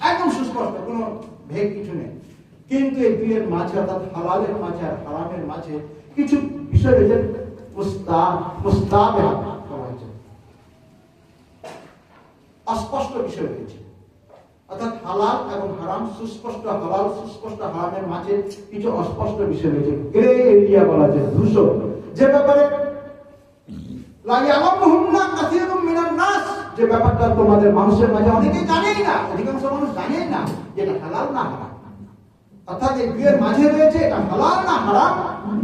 একদম সুস্পষ্ট, কোনো ভেদ কিছু নেই। কিন্তু এই দুইয়ের মাঝে, অর্থাৎ হালালের মাঝে আর হারামের মাঝে কিছু বিষয় রয়েছে, মুস্তাবিহাত বলা হয়েছে, অস্পষ্ট বিষয় রয়েছে। অর্থাৎ হালাল এবং হারাম সুস্পষ্ট, হালাল সুস্পষ্ট, হারামের মাঝে কিছু অস্পষ্ট বিষয় রয়েছে, গ্রে এরিয়া বলা যায়, ধূসর, যে ব্যাপারে যে ব্যাপারটা তোমাদের মানুষের মাঝে অনেকেই জানেই না, অধিকাংশ মানুষ জানেই না যেটা হালাল না হারাম। অর্থাৎ এই দুইয়ের মাঝে রয়েছে এটা হালাল না হারাম,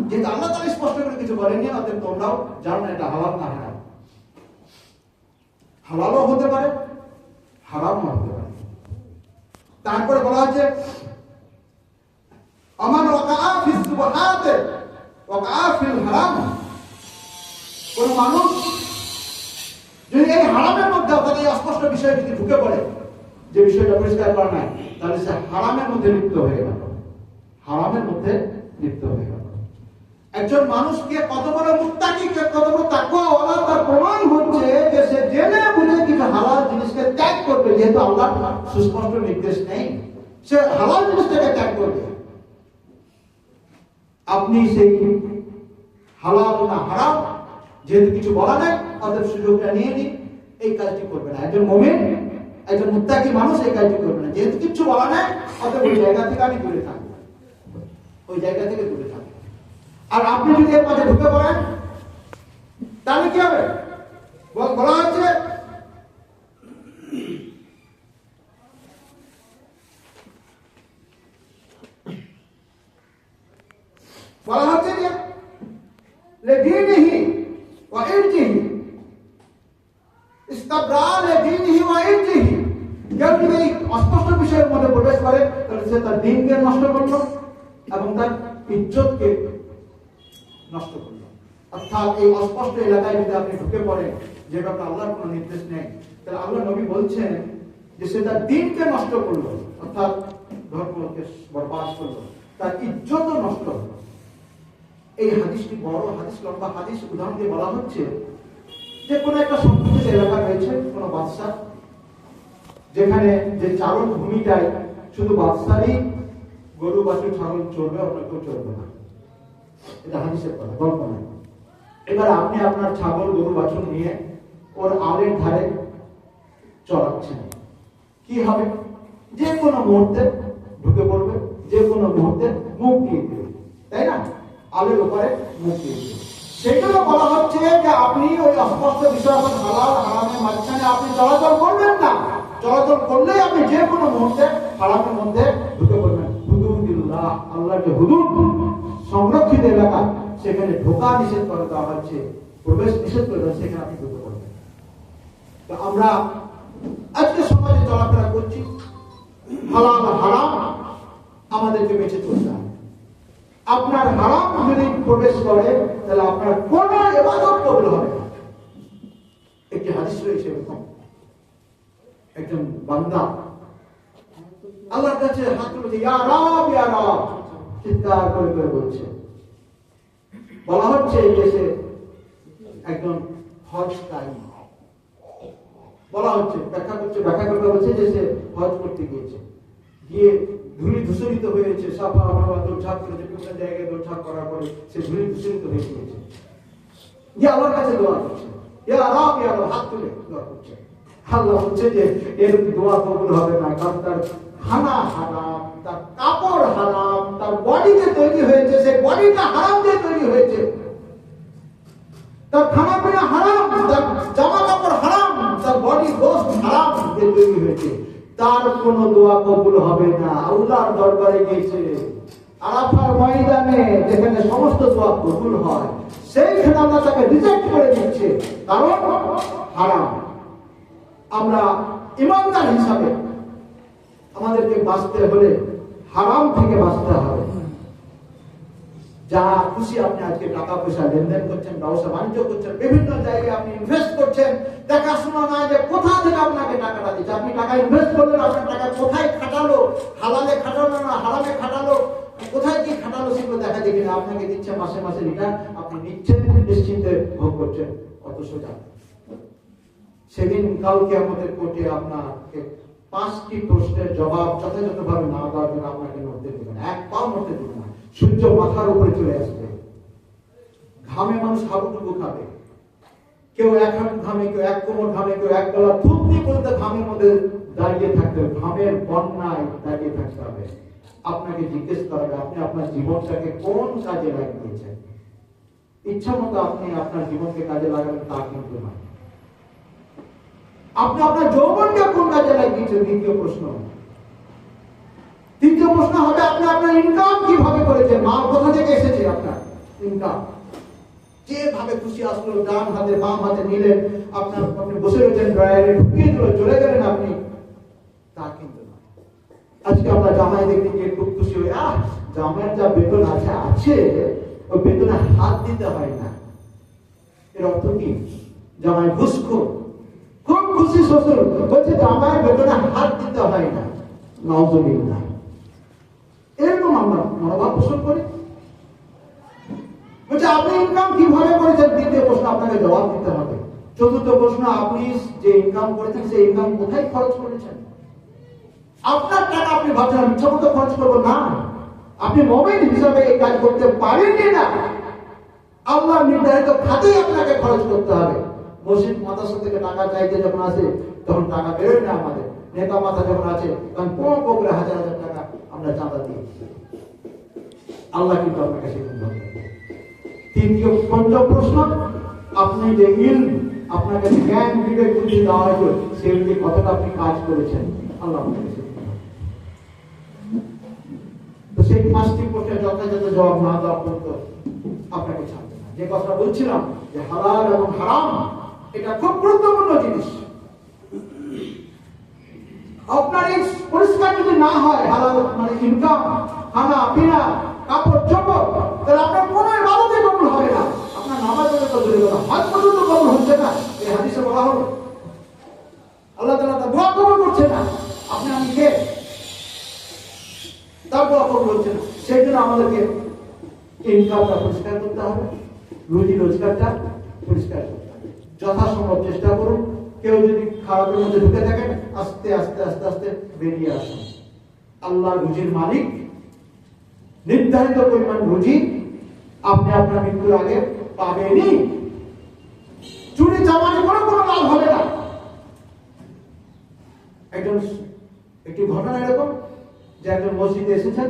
যেটা আল্লাহ তাআলা স্পষ্ট করে কিছু বলেননি, অতএব তোমরাও জানো না এটা হালাল না হারাম। হালালও হতে পারে, হারামও হতে পারে। তারপরে বলা হচ্ছে আমান ওয়াকাআ ফিস সুবহাত ওয়াকাআ ফিল হারাম। কোন মানুষ যদি এই হারামের মধ্যে, অর্থাৎ এই অস্পষ্ট বিষয়ে যদি ঢুকে পড়ে, যে বিষয়টা পরিষ্কার করা নাই, তাহলে সে হারামের মধ্যে লিপ্ত হয়ে গেল, হারামের মধ্যে লিপ্ত হয়ে গেল। একজন মানুষকে কত বড় মুত্তাকি, কত বড় তাকওয়াওয়ালা, তার প্রমাণ হচ্ছে যে সে জেনে বুঝে কিছু হালাল জিনিসকে ত্যাগ করবে, যেহেতু আল্লাহর সুস্পষ্ট নির্দেশ নেই। সে হালাল জিনিসটাকে ত্যাগ করবে। আপনি সেই হালাল না হারাম যেহেতু কিছু বলা নাই, অতএব সুযোগটা নিয়ে নিন, এই কাজটি করবে না। একজন মুমিন, একজন মুত্তাকি মানুষ এই কাজটি করবে না, যেহেতু কিছু বলা নাই, অতএব ওই জায়গা থেকে আমি দূরে থাকবো, ওই জায়গা থেকে দূরে থাকবো। আর আপনি যদি এর মাঝে ঢুকে পড়েন তাহলে কি হবে? বলা হচ্ছে যে لدينه وإرجه استبراء لدينه وإرجه। কেউ যদি এই অস্পষ্ট বিষয়ের মধ্যে প্রবেশ করে তাহলে সে তার দিনকে নষ্ট করলো এবং তার ইজ্জতকে নষ্ট করলো। অর্থাৎ এই অস্পষ্ট এলাকায় যদি আপনি ঢুকে পড়েন, যে ব্যাপারে আল্লাহর কোনো নির্দেশ নেই, তাহলে আল্লাহ নবী বলছেন যে সে তার দিনকে নষ্ট করলো, অর্থাৎ ধর্মকে বরবাদ করলো, তার ইজ্জতও নষ্ট হলো। এই হাদিসটি বড় হাদিস, লম্বা হাদিস। উদাহরণ দিয়ে বলা হচ্ছে যে কোনো একটা সংকুচিত এলাকা রয়েছে, কোনো বাদশা, যেখানে যে চারণ ভূমিটায় শুধু বাদশারই গরু বাছুর ছাগল চলবে, অন্য কেউ চলবে না। এটা হাদিসের কথা, গল্প নয়। এবার আপনি আপনার ছাগল গরু বাছুর নিয়ে ওর আলের ধারে চড়াচ্ছেন, কি হবে? যে কোনো মুহূর্তে ঢুকে পড়বে, যে কোনো মুহূর্তে মুখ দিয়ে দেবে, তাই না? আলের উপরে মুখ দিয়ে দেবে। সেগুলো বলা হচ্ছে যে আপনি ওই অস্পষ্ট বিষয় হালাল হারামের মাঝখানে আপনি চলাচল করবেন না। চলাচল করলে আপনি যে কোনো মুহূর্তে হারামের মধ্যে ঢুকে পড়বেন। হুদুদুল্লাহ, আল্লাহর যে হুদুদ, সংরক্ষিত এলাকা, সেখানে ঢোকা নিষেধ করে দেওয়া হচ্ছে, প্রবেশ নিষেধ করে দেওয়া, সেখানে আপনি ঢুকে পড়বেন। তো আমরা আজকে সমাজে চলাফেরা করছি, হালাল হারাম আমাদেরকে বেঁচে চলতে হবে। আপনার হারাম যদি প্রবেশ করে তাহলে আপনার কোন ইবাদত কবুল হবে না। একটি হাদিস রয়েছে, এরকম একজন বান্দা আল্লাহর কাছে হাত তুলেছে, ইয়া রাব ইয়া রাব, চিৎকার করে করে বলছে। বলা হচ্ছে যে সে একজন হজকারী। বলা হচ্ছে, ব্যাখ্যা করতে বলছে যে সে হজ করতে গিয়েছে, গিয়ে ধুলি ধূসরিত হয়েছে, সাফা মারওয়া দৌড়ঝাঁপ করেছে, বিভিন্ন জায়গায় দৌড়ঝাঁপ করার পরে সে ধুলি ধূসরিত হয়ে গিয়েছে। গিয়ে আল্লাহর কাছে দোয়া করছে, ইয়া রাব ইয়া রাব, হাত তুলে দোয়া করছে। আল্লাহ বলছে যে এর দোয়া কবুল হবে না, কারণ তার খানা হারাম, তার কাপড় হারাম, তার বডিতে তৈরি হয়েছে, সে বডিটা হারাম দিয়ে তৈরি হয়েছে, তার খানা পিনা হারাম, তার জামা কাপড় হারাম, তার বডি গোশত হারাম দিয়ে তৈরি হয়েছে। তার কোনো দোয়া কবুল হবে না। আল্লাহর দরবারে গিয়েছে, আরাফার ময়দানে যেখানে সমস্ত দোয়া কবুল হয়, সেইখানে আল্লাহ তাকে রিজেক্ট করে দিচ্ছে, কারণ হারাম। আমরা ইমানদার হিসাবে আমাদেরকে বাঁচতে হলে হারাম থেকে বাঁচতে হবে। যা খুশি আপনি আজকে টাকা পয়সা লেনদেন করছেন, ব্যবসা বাণিজ্য করছেন, বিভিন্ন জায়গায় আপনি ইনভেস্ট করছেন, দেখাশোনা না যে কোথা থেকে আপনাকে টাকাটা দিচ্ছে। আপনি টাকা ইনভেস্ট করলেন, আপনার টাকা কোথায় খাটালো, হালালে খাটালো না হারামে খাটালো, কোথায় কি খাটালো সেগুলো দেখা দেখি না। আপনাকে দিচ্ছে মাসে মাসে রিটার্ন, আপনি নিচ্ছেন, নিশ্চিন্তে ভোগ করছেন, কত সোজা। সেদিন কালকে আমাদের কোর্টে আপনাকে 5টি প্রশ্নের জবাব যথাযথভাবে না দেওয়ার জন্য আপনাকে নড়তে দেবে না, এক পাও নড়তে দেবে না। সূর্য মাথার উপরে চলে আসবে, ঘামে মানুষ হাবুডুবু খাবে, কেউ এক হাত ঘামে, কেউ এক কোমর ঘামে, কেউ এক গলা থুতনি পর্যন্ত ঘামের মধ্যে দাঁড়িয়ে থাকতে হবে, ঘামের বন্যায় দাঁড়িয়ে থাকতে হবে। আপনাকে জিজ্ঞেস করা হবে আপনি আপনার জীবনটাকে কোন কাজে লাগিয়েছেন। ইচ্ছা মতো আপনি আপনার জীবনকে কাজে লাগাবেন তা কিন্তু নয়। আপনি আপনার যৌবনকে কোন কাজে লাগিয়েছেন, দ্বিতীয় প্রশ্ন। তৃতীয় প্রশ্ন হবে আপনি আপনার ইনকাম কিভাবে করেছেন, মা কোথা থেকে এসেছে আপনার ইনকাম। যেভাবে খুশি আসলো, ডান হাতে বাম হাতে নিলেন, আপনি বসে রয়েছেন, ড্রয়ারে ঢুকিয়ে দিল, চলে গেলেন আপনি, তা কিন্তু না। আজকে আমরা জামাই দেখতে গিয়ে খুব খুশি হয়ে, জামাইয়ের যা বেতন আছে ওই বেতনে হাত দিতে হয় না। এর অর্থ কি? জামাই ঘুষখোর, খুব খুশি শ্বশুর বলছে জামাইয়ের বেতনে হাত দিতে হয় না। নাউজুবিল্লাহ, এরকম আমরা মনোভাব পোষণ করি। বলছে আপনি ইনকাম কিভাবে করেছেন, দ্বিতীয় প্রশ্ন আপনাকে জবাব দিতে হবে। চতুর্থ প্রশ্ন, আপনি যে ইনকাম করেছেন সেই ইনকাম কোথায় খরচ করেছেন। আপনার টাকা আপনি ভাবছেন আমি ইচ্ছা মতো খরচ করবো না, আপনি মুমিন হিসাবে এই কাজ করতে পারেননি না। আল্লাহ নির্ধারিত খাতেই আপনাকে খরচ করতে হবে। মসজিদ মাদ্রাসা থেকে টাকা চাইতে যখন আসে তখন টাকা বেরোয় না আমাদের। নেতা মাথা যখন আছে তখন পো করে হাজার হাজার টাকা আমরা চাঁদা দিই। আল্লাহ কিন্তু আপনাকে সেরকম ধরবে। তৃতীয় পঞ্চম প্রশ্ন, আপনি যে ইলম, আপনাকে জ্ঞান বিবেক বুদ্ধি দেওয়া হয়েছে সেগুলি কতটা আপনি কাজ করেছেন আল্লাহ আপনাকে সেরকম ধরবে। তো সেই 5টি প্রশ্নের যথাযথ জবাব না দেওয়া পর্যন্ত আপনাকে ছাড়বে না। যে কথা বলছিলাম যে হালাল এবং হারাম এটা খুব গুরুত্বপূর্ণ জিনিস। আপনার এই পরিষ্কার যদি না হয় হালাল মানে ইনকাম, খানা পিনা, কাপড় চোপড়, তাহলে আপনার কোনো ইবাদতে কবুল হবে না। আপনার নামাজ তো দূরে কথা, হজ পর্যন্ত কবুল হচ্ছে না। এই হাদিসে বলা হলো আল্লাহ তাআলা তার দোয়া কবুল করছে না। আপনি আমি কে? তার দোয়া কবুল হচ্ছে না। সেই জন্য আমাদেরকে ইনকামটা পরিষ্কার করতে হবে, রুজি রোজগারটা পরিষ্কার করতে হবে। যথাসম্ভব চেষ্টা করুন। কেউ যদি খারাপের মধ্যে ঢুকে থাকেন আস্তে আস্তে আস্তে আস্তে বেরিয়ে আসুন। আল্লাহ রুজির মালিক, নির্ধারিত পরিমাণ রুজি আপনি আপনার মৃত্যুর আগে পাবেনই। চুরি চামারি করে কোনো লাভ হবে না। একটি ঘটনা এরকম যে একজন মসজিদে এসেছেন,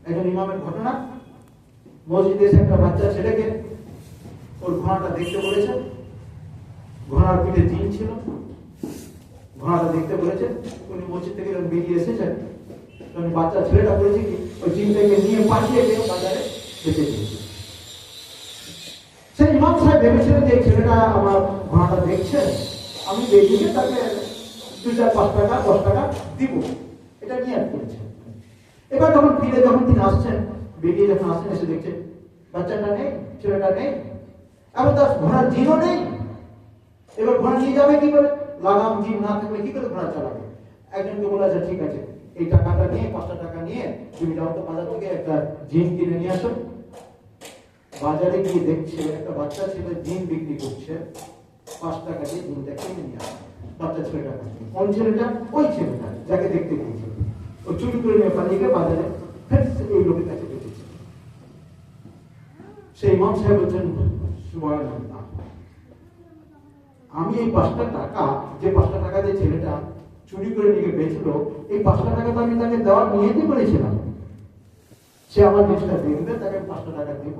একজন ইমামের ঘটনা। মসজিদে এসে একটা বাচ্চা ছেলেকে ওর ঘোড়াটা দেখতে বলেছে। ঘোড়ার পিঠে জিন ছিল, ঘোড়াটা দেখতে বলেছে। উনি মসজিদ থেকে বেরিয়ে এসেছেন, বাচ্চা ছেলেটা বলেছে কি ওই জিনটাকে নিয়ে পাঠিয়ে গিয়ে বাজারে বেঁচে দিয়েছে। সেই ইমাম সাহেব ভেবেছিলেন যে ছেলেটা আমার ঘোড়াটা দেখছে, আমি বেরিয়ে তাকে 2-4-5 টাকা 10 টাকা দিব, এটা নিয়ে করেছে। এবার যখন ফিরে যখন তিনি আসছেন, বেরিয়ে যখন আসছেন, এসে দেখছেন বাচ্চাটা নেই, ছেলেটা নেই, এবং তার ঘোড়ার জিনও নেই। এবার ঘোড়া নিয়ে যাবে কি করে? লাগাম জিন না থাকলে কি করে ঘোড়া চালাবে? একজনকে বলা যায় ঠিক আছে এই টাকাটা নিয়ে 5টা টাকা নিয়ে তুমি যাও তো বাজার থেকে একটা জিন কিনে নিয়ে আসো। বাজারে গিয়ে দেখছে একটা বাচ্চা ছেলে জিন বিক্রি করছে, 5 টাকা দিয়ে জিনটা কিনে নিয়ে আসে। বাচ্চা ছেলেটা কোন ছেলেটা? ওই ছেলেটা যাকে দেখতে গিয়েছে। ও চুরি করে নিয়ে পালিয়ে গিয়ে বাজারে ওই লোকের কাছে বেঁচেছে। সেই ইমাম সাহেব বলছেন সুবহানাল্লাহ, আমি এই 5টা টাকা, যে 5টা টাকা দিয়ে ছেলেটা চুরি করে নিয়ে বেচলো, এই 5টা টাকা তো আমি তাকে দেওয়ার নিয়েই বলেছিলাম। সে আমার জিনিসটা দেখবে, তাকে 5টা টাকা দিব।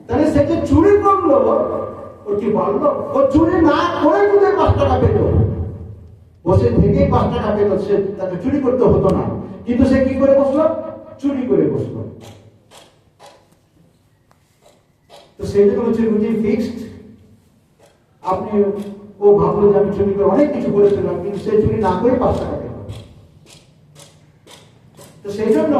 তাহলে সে যে চুরি করলো ও কি বললো? ও চুরি না করে যদি 5 টাকা পেত, বসে থেকেই 5 টাকা পেত, সে তাকে চুরি করতে হতো না। কিন্তু সে কি করে বসলো? চুরি করে বসলো। তো সেই জন্য হচ্ছে রুজি ফিক্সড। আপনি ও ভাবলো যে আমি চুরি করে অনেক কিছু করেছিলাম, কিন্তু সে চুরি না করে 5 টাকা পেল। তো সেই জন্য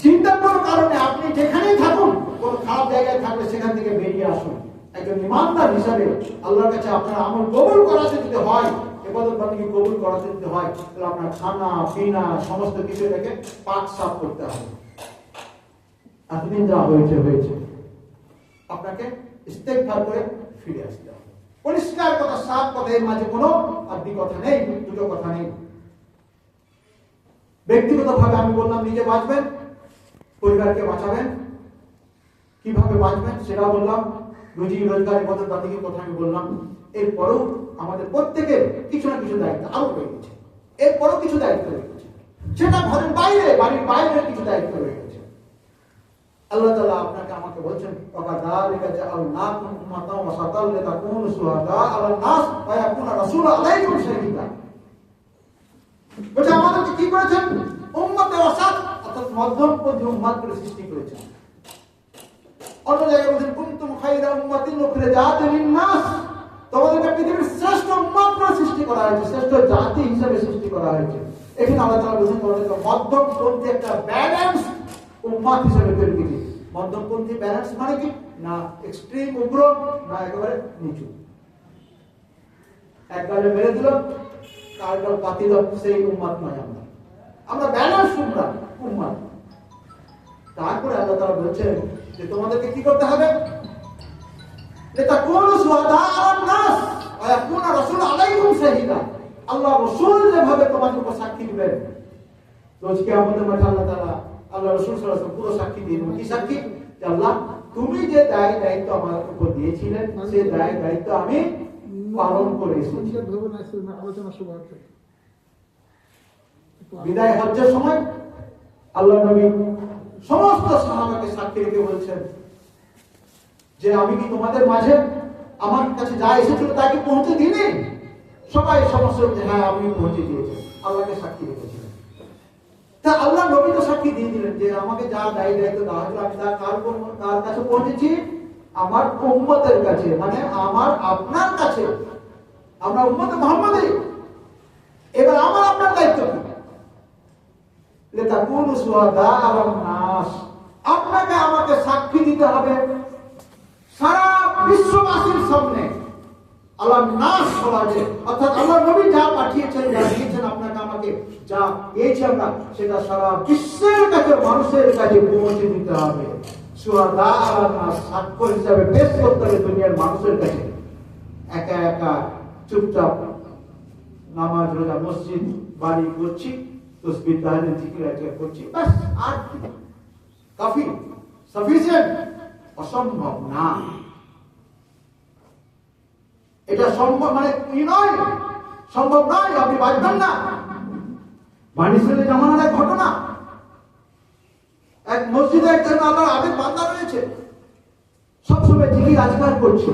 চিন্তার কোনো কারণে আপনি যেখানেই থাকুন, কোন খারাপ জায়গায় থাকলে সেখান থেকে বেরিয়ে আসুন। একজন ইমানদার হিসাবে আল্লাহর কাছে আপনার আমল কবুল করাতে দিতে হয়, ইবাদত বান্দাকে কবুল করাতে দিতে হয়, তাহলে আপনার খানা পিনা সমস্ত কিছু থেকে পাক সাফ করতে হবে। এতদিন যা হয়েছে হয়েছে, আপনাকে ইস্তেগফার করে ফিরে আসতে হবে। পরিষ্কার কথা, সাফ কথা, এর মাঝে কোনো আদি কথা নেই, দুটো কথা নেই। ব্যক্তিগতভাবে আমি বললাম নিজে বাঁচবেন, পরিবারকে বাঁচাবেন, কিভাবে বাঁচবেন সেটা বললাম, রুজি রোজগার ইবাদত বান্দাগির কথা আমি বললাম। এরপরেও আমাদের প্রত্যেকের কিছু না কিছু দায়িত্ব আরো রয়ে গেছে। এরপরেও কিছু দায়িত্ব রয়ে গেছে, সেটা ঘরের বাইরে, বাড়ির বাইরে কিছু দায়িত্ব রয়ে গেছে। আল্লাহ তাআলা আপনাকে আমাকে বলছেন ওয়াকাযালিকা জাআলনাকুম উম্মাতান ওয়াসাতাল লিতাকুনু শুহাদা আলান নাস ওয়া ইয়াকুনা রাসূলু আলাইকুম শাহীদা। বলছে আমাদেরকে কি করেছেন? উম্মতে ওয়াসাত, অর্থাৎ মধ্যমপন্থী উম্মত করে সৃষ্টি করেছেন। অন্য জায়গায় বলছেন কুনতুম খায়রা উম্মাতিন উখরিজাত লিন-নাস, তোমাদেরকে পৃথিবীর শ্রেষ্ঠ উম্মত করে সৃষ্টি করা হয়েছে, শ্রেষ্ঠ জাতি হিসেবে সৃষ্টি করা হয়েছে। এখানে আল্লাহ তাআলা বলেছেন তোমাদেরকে মধ্যমপন্থী একটা ব্যালেন্স উম্মত হিসেবে তৈরি করেছি। মধ্যমপন্থী ব্যালেন্স মানে কি? না এক্সট্রিম উগ্র, না একেবারে নিচু। এক গালে মেরে দিল, কার গাল পাতি দিল, সেই উম্মত নয় আমরা। আমরা ব্যালেন্স উম্মত। তারপরে আল্লাহ তাআলা বলছেন যে তোমাদেরকে কি করতে হবে? লিতাকুনু শুহাদা আলান নাস ওয়া ইয়াকুনা রাসূলু আলাইকুম শাহীদা। আল্লাহ রাসূল যেভাবে তোমাদের উপর সাক্ষী দিবেন, রোজ কিয়ামতের মাঠে আল্লাহ তাআলা আল্লাহ রাসূল সাল্লাল্লাহু আলাইহি ওয়াসাল্লাম পুরো সাক্ষী দিবেন। কি সাক্ষী? যে আল্লাহ তুমি যে দায়িত্ব আমার উপর দিয়েছিলেন সেই দায়িত্ব আমি পালন করে এসেছি। বিদায় হজ্জের সময় আল্লাহ নবী সমস্ত সাহাবাকে সাক্ষী রেখে বলছেন যে আমি কি তোমাদের মাঝে আমার কাছে যা এসেছিল তাকে পৌঁছে দিইনি? সবাই সমস্ত হ্যাঁ আমি পৌঁছে দিয়েছি, আল্লাহকে সাক্ষী রেখেছিলেন। তা আল্লাহ নবী তো সাক্ষী দিয়ে দিলেন যে আমাকে যা দায়িত্ব দেওয়া হয়েছিল আমি তা কার কাছে পৌঁছেছি? আমার উম্মতের কাছে, মানে আমার আপনার কাছে। আমরা উম্মতে মুহাম্মাদী। এবার আমার আপনার দায়িত্ব কি? লিতাকুনু শুহাদা আলান নাস, আপনাকে আমাকে সাক্ষী দিতে হবে সারা বিশ্ববাসীর সামনে। আলান নাস সমাজে, অর্থাৎ আল্লাহ নবী যা পাঠিয়েছেন, যা দিয়েছেন আপনাকে আমাকে, যা পেয়েছি আমরা, সেটা সারা বিশ্বের কাছে, মানুষের কাছে পৌঁছে দিতে হবে। শুহাদা আলান নাস, সাক্ষ্য হিসাবে পেশ করতে হবে দুনিয়ার মানুষের কাছে। একা একা চুপচাপ নামাজ রোজা মসজিদ বাড়ি করছি, তসবিহ তাহলিল জিকির আজকার করছি, বাস, আর কি? কাফি, সাফিসিয়েন্ট? অসম্ভব না। এটা সম্ভব মানে কি নয়, সম্ভব নয়, আপনি বাঁচবেন না। বাণী ইসরায়েলের জামানার এক ঘটনা, এক মসজিদে একজন আল্লাহর আবেদ বান্দা রয়েছে, সবসময় জিকির আজকার করছে,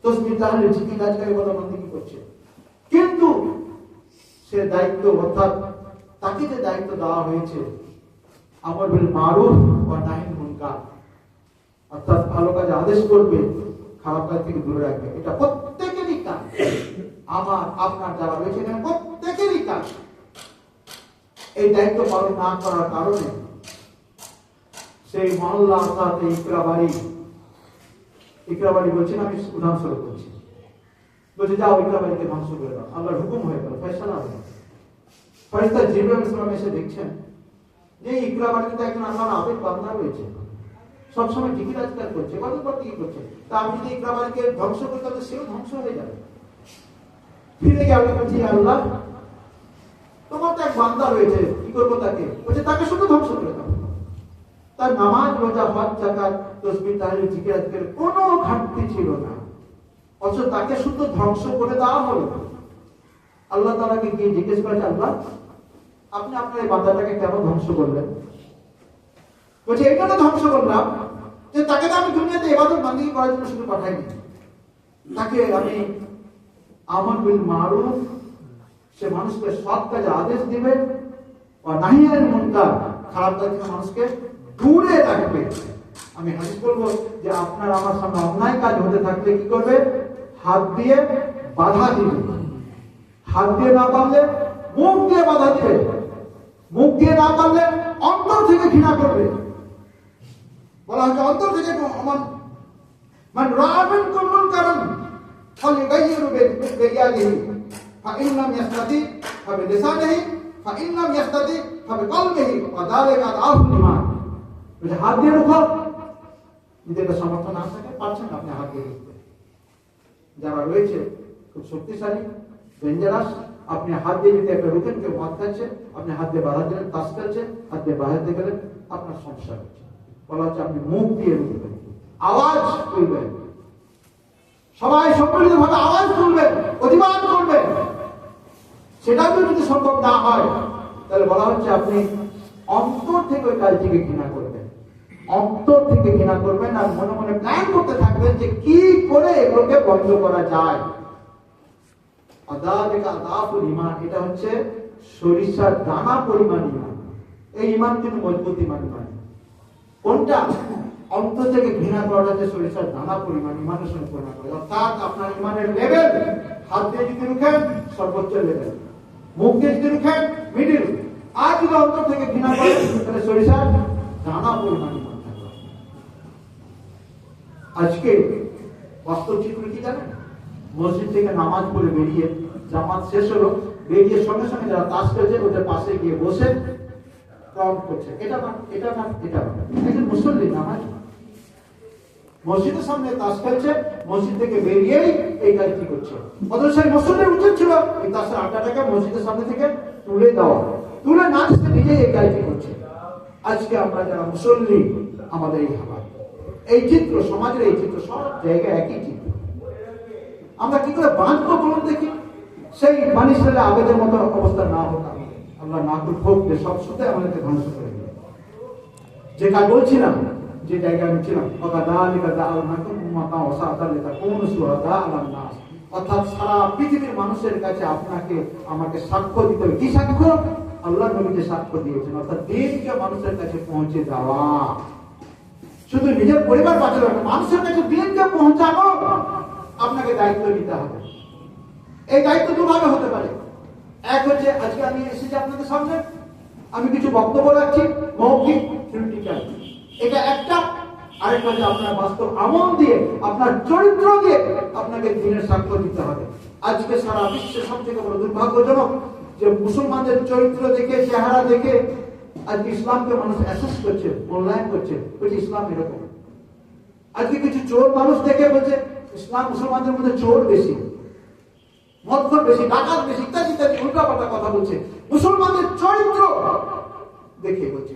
তসবিহ তাহলিল জিকির আজকার ইবাদত বন্দেগী করছে, কিন্তু সে দায়িত্ব, অর্থাৎ তাকে যে দায়িত্ব দেওয়া হয়েছে আমর বিল মারুফ ওয়া নাহি আনিল মুনকার, অর্থাৎ ভালো কাজে আদেশ করবে, খারাপ কাজ থেকে দূরে রাখবে, এটা প্রত্যেকেরই কাজ। আমার আপনার যারা রয়েছে এখানে প্রত্যেকেরই কাজ। এই দায়িত্ব পালন না করার কারণে সেই মহল্লা, অর্থাৎ ইকরাবাড়ি বলছেন, আমি উদাহরণস্বরূপ বলছি, বলছে যাও ইকরাবাড়িকে ধ্বংস করে দাও। আল্লাহর হুকুম হয়ে গেল, ফয়সালা হয়ে গেল। ফেরেশতা জিবরাইল আলাইহিস সালাম এসে দেখছেন যে ইকরাবাড়িতে একজন আল্লাহর আবেদ বান্দা রয়েছে, সবসময় জিকির আজকার করছে, কত কি করছে। তা আমি যদি ইকরাবাড়িকে ধ্বংস করি তাহলে সেও ধ্বংস হয়ে যাবে। ফিরে গিয়ে আল্লাহ বলছি, আল্লাহ তোমার তো এক বান্দা রয়েছে, কি করবো তাকে? বলছে তাকে শুধু ধ্বংস করে দাও। তার নামাজ রোজা হজ যাকাত তসবিহ তাহলিল জিকির আজকারের কোনো ঘাটতি ছিল না, অথচ তাকে শুধু ধ্বংস করে দেওয়া হলো। আল্লাহ তাআলাকে গিয়ে জিজ্ঞেস করেছে, আল্লাহ আপনি আপনার এই বান্দাটাকে কেন ধ্বংস করলেন? বলছে এই জন্য ধ্বংস করলাম যে তাকে তো আমি দুনিয়াতে ইবাদত বন্দেগী করার জন্য শুধু পাঠাইনি, তাকে আমি আমর বিল মারুফ, সে মানুষকে সৎ কাজে আদেশ দিবে, ও নাহি আনিল মুনকার, খারাপ কাজ থেকে মানুষকে দূরে রাখবে। আমি হাদিস বলবো যে আপনার আমার সামনে অন্যায় কাজ হতে থাকলে কি করবে? হাত দিয়ে বাধা দিবে। হাত দিয়ে না পারলে মুখ দিয়ে বাধা দিবে, মুখ দিয়ে না পারলে অন্তর থেকে ঘৃণা করবে। বলা হচ্ছে অন্তর থেকে মান রাআ মিনকুম মুনকারান ফালইগাইয়িরু বিয়াদিহি ফাইন লাম ইয়াস্তাতি ফাবিলিসানিহি ফাইন লাম ইয়াস্তাতি ফাবিকলবিহি ওয়া যালিকা আযআফুল ঈমান। বলে হাত দিয়ে রুখো, যদি এটা সামর্থ্য না থাকে, পারছেন আপনি হাত দিয়ে রুখতে। যারা রয়েছে খুব শক্তিশালী, ডেঞ্জারাস, আপনি হাত দিয়ে যদি একটা রুখেন, কেউ মদ খাচ্ছে, আপনি হাত দিয়ে বাধা দিলেন, তাস খেলছে, হাত দিয়ে বাধাতে গেলেন, আপনার সমস্যা হচ্ছে। বলা হচ্ছে আপনি মুখ দিয়ে রুখবেন, আওয়াজ তুলবেন, সবাই সম্মিলিত ভাবে আওয়াজ তুলবেন, প্রতিবাদ করবেন। সেটাও যদি সম্ভব না হয়, তাহলে বলা হচ্ছে আপনি অন্তর থেকে ওই কাজটিকে ঘৃণা করবেন, অন্তর থেকে ঘৃণা করবেন, আর মনে মনে প্ল্যান করতে থাকবেন যে কি করে এগুলোকে বন্ধ করা যায়। আযাফুল ঈমান, এটা হচ্ছে সরিষার দানা পরিমাণ ঈমান। এই ঈমান কিন্তু মজবুত ঈমান নয়। কোনটা? অন্তর থেকে ঘৃণা করাটা যে সরিষার দানা পরিমাণ ঈমানের সঙ্গে পরিমাণ করে, অর্থাৎ আপনার ঈমানের লেভেল হাত দিয়ে যদি রুখেন সর্বোচ্চ লেভেল, মুখ দিয়ে যদি রুখেন মিডিল, আর যদি অন্তর থেকে ঘৃণা করেন তাহলে সরিষার দানা পরিমাণ ঈমান থাকবে। আজকে বাস্তব চিত্র কি জানেন? মসজিদ থেকে নামাজ পড়ে বেরিয়ে, জামাত শেষ হলো, বেরিয়ে সঙ্গে সঙ্গে যারা তাস খেলছে ওদের পাশে গিয়ে বসে কাউন্ট করছে, এটা না, এটা না, এটা না। একজন মুসল্লি নামাজ মসজিদের সামনে তাস খেলছে, মসজিদ থেকে বেরিয়েই এই কাজটি করছে। অথচ সেই মুসল্লির উচিত ছিল এই তাসের আড্ডাটাকে মসজিদের সামনে থেকে তুলে দেওয়া, তুলে না সে নিজেই এই কাজটি করছে। আজকে আমরা যারা মুসল্লি, আমাদের এই হাল, এই চিত্র, সমাজের এই চিত্র, সব জায়গায় একই চিত্র। আমরা কি করে বাঁধবো বলুন দেখি, সেই মানুষের আগেদের মতো অবস্থা না হোক, আল্লাহ না হোক যে সব সাথে আমাদেরকে ধ্বংস করে দিল। যে কাজ বলছিলাম, যে জায়গায় আমি ছিলাম, অর্থাৎ সারা পৃথিবীর মানুষের কাছে আপনাকে আমাকে সাক্ষ্য দিতে হবে। কি সাক্ষ্য? আল্লাহ নবীকে সাক্ষ্য দিয়েছেন, অর্থাৎ দিনকে মানুষের কাছে পৌঁছে যাওয়া। শুধু নিজের পরিবার বাঁচানো, মানুষের কাছে দিনকে পৌঁছানো আপনাকে দায়িত্ব নিতে হবে। এই দায়িত্ব দুভাবে হতে পারে। এক হচ্ছে, আজকে আমি এসেছি আপনাদের সামনে, আমি কিছু বক্তব্য রাখছি, মৌখিক, থিওরিটিক্যাল, এটা একটা। আরেকটা হচ্ছে আপনার বাস্তব আমল দিয়ে, আপনার চরিত্র দিয়ে আপনাকে দিনের সাক্ষ্য দিতে হবে। আজকে সারা বিশ্বের সবথেকে বড় দুর্ভাগ্যজনক যে মুসলমানদের চরিত্র দেখে, চেহারা দেখে আজকে ইসলামকে মানুষ অ্যাসেস করছে, মূল্যায়ন করছে, বলছে ইসলাম এরকম। আজকে কিছু চোর মানুষ দেখে বলছে ইসলাম, মুসলমানদের মধ্যে চোর বেশি, মদখোর বেশি, ডাকাত বেশি, ইত্যাদি ইত্যাদি উল্টাপাল্টা কথা বলছে মুসলমানদের চরিত্র দেখে বলছে।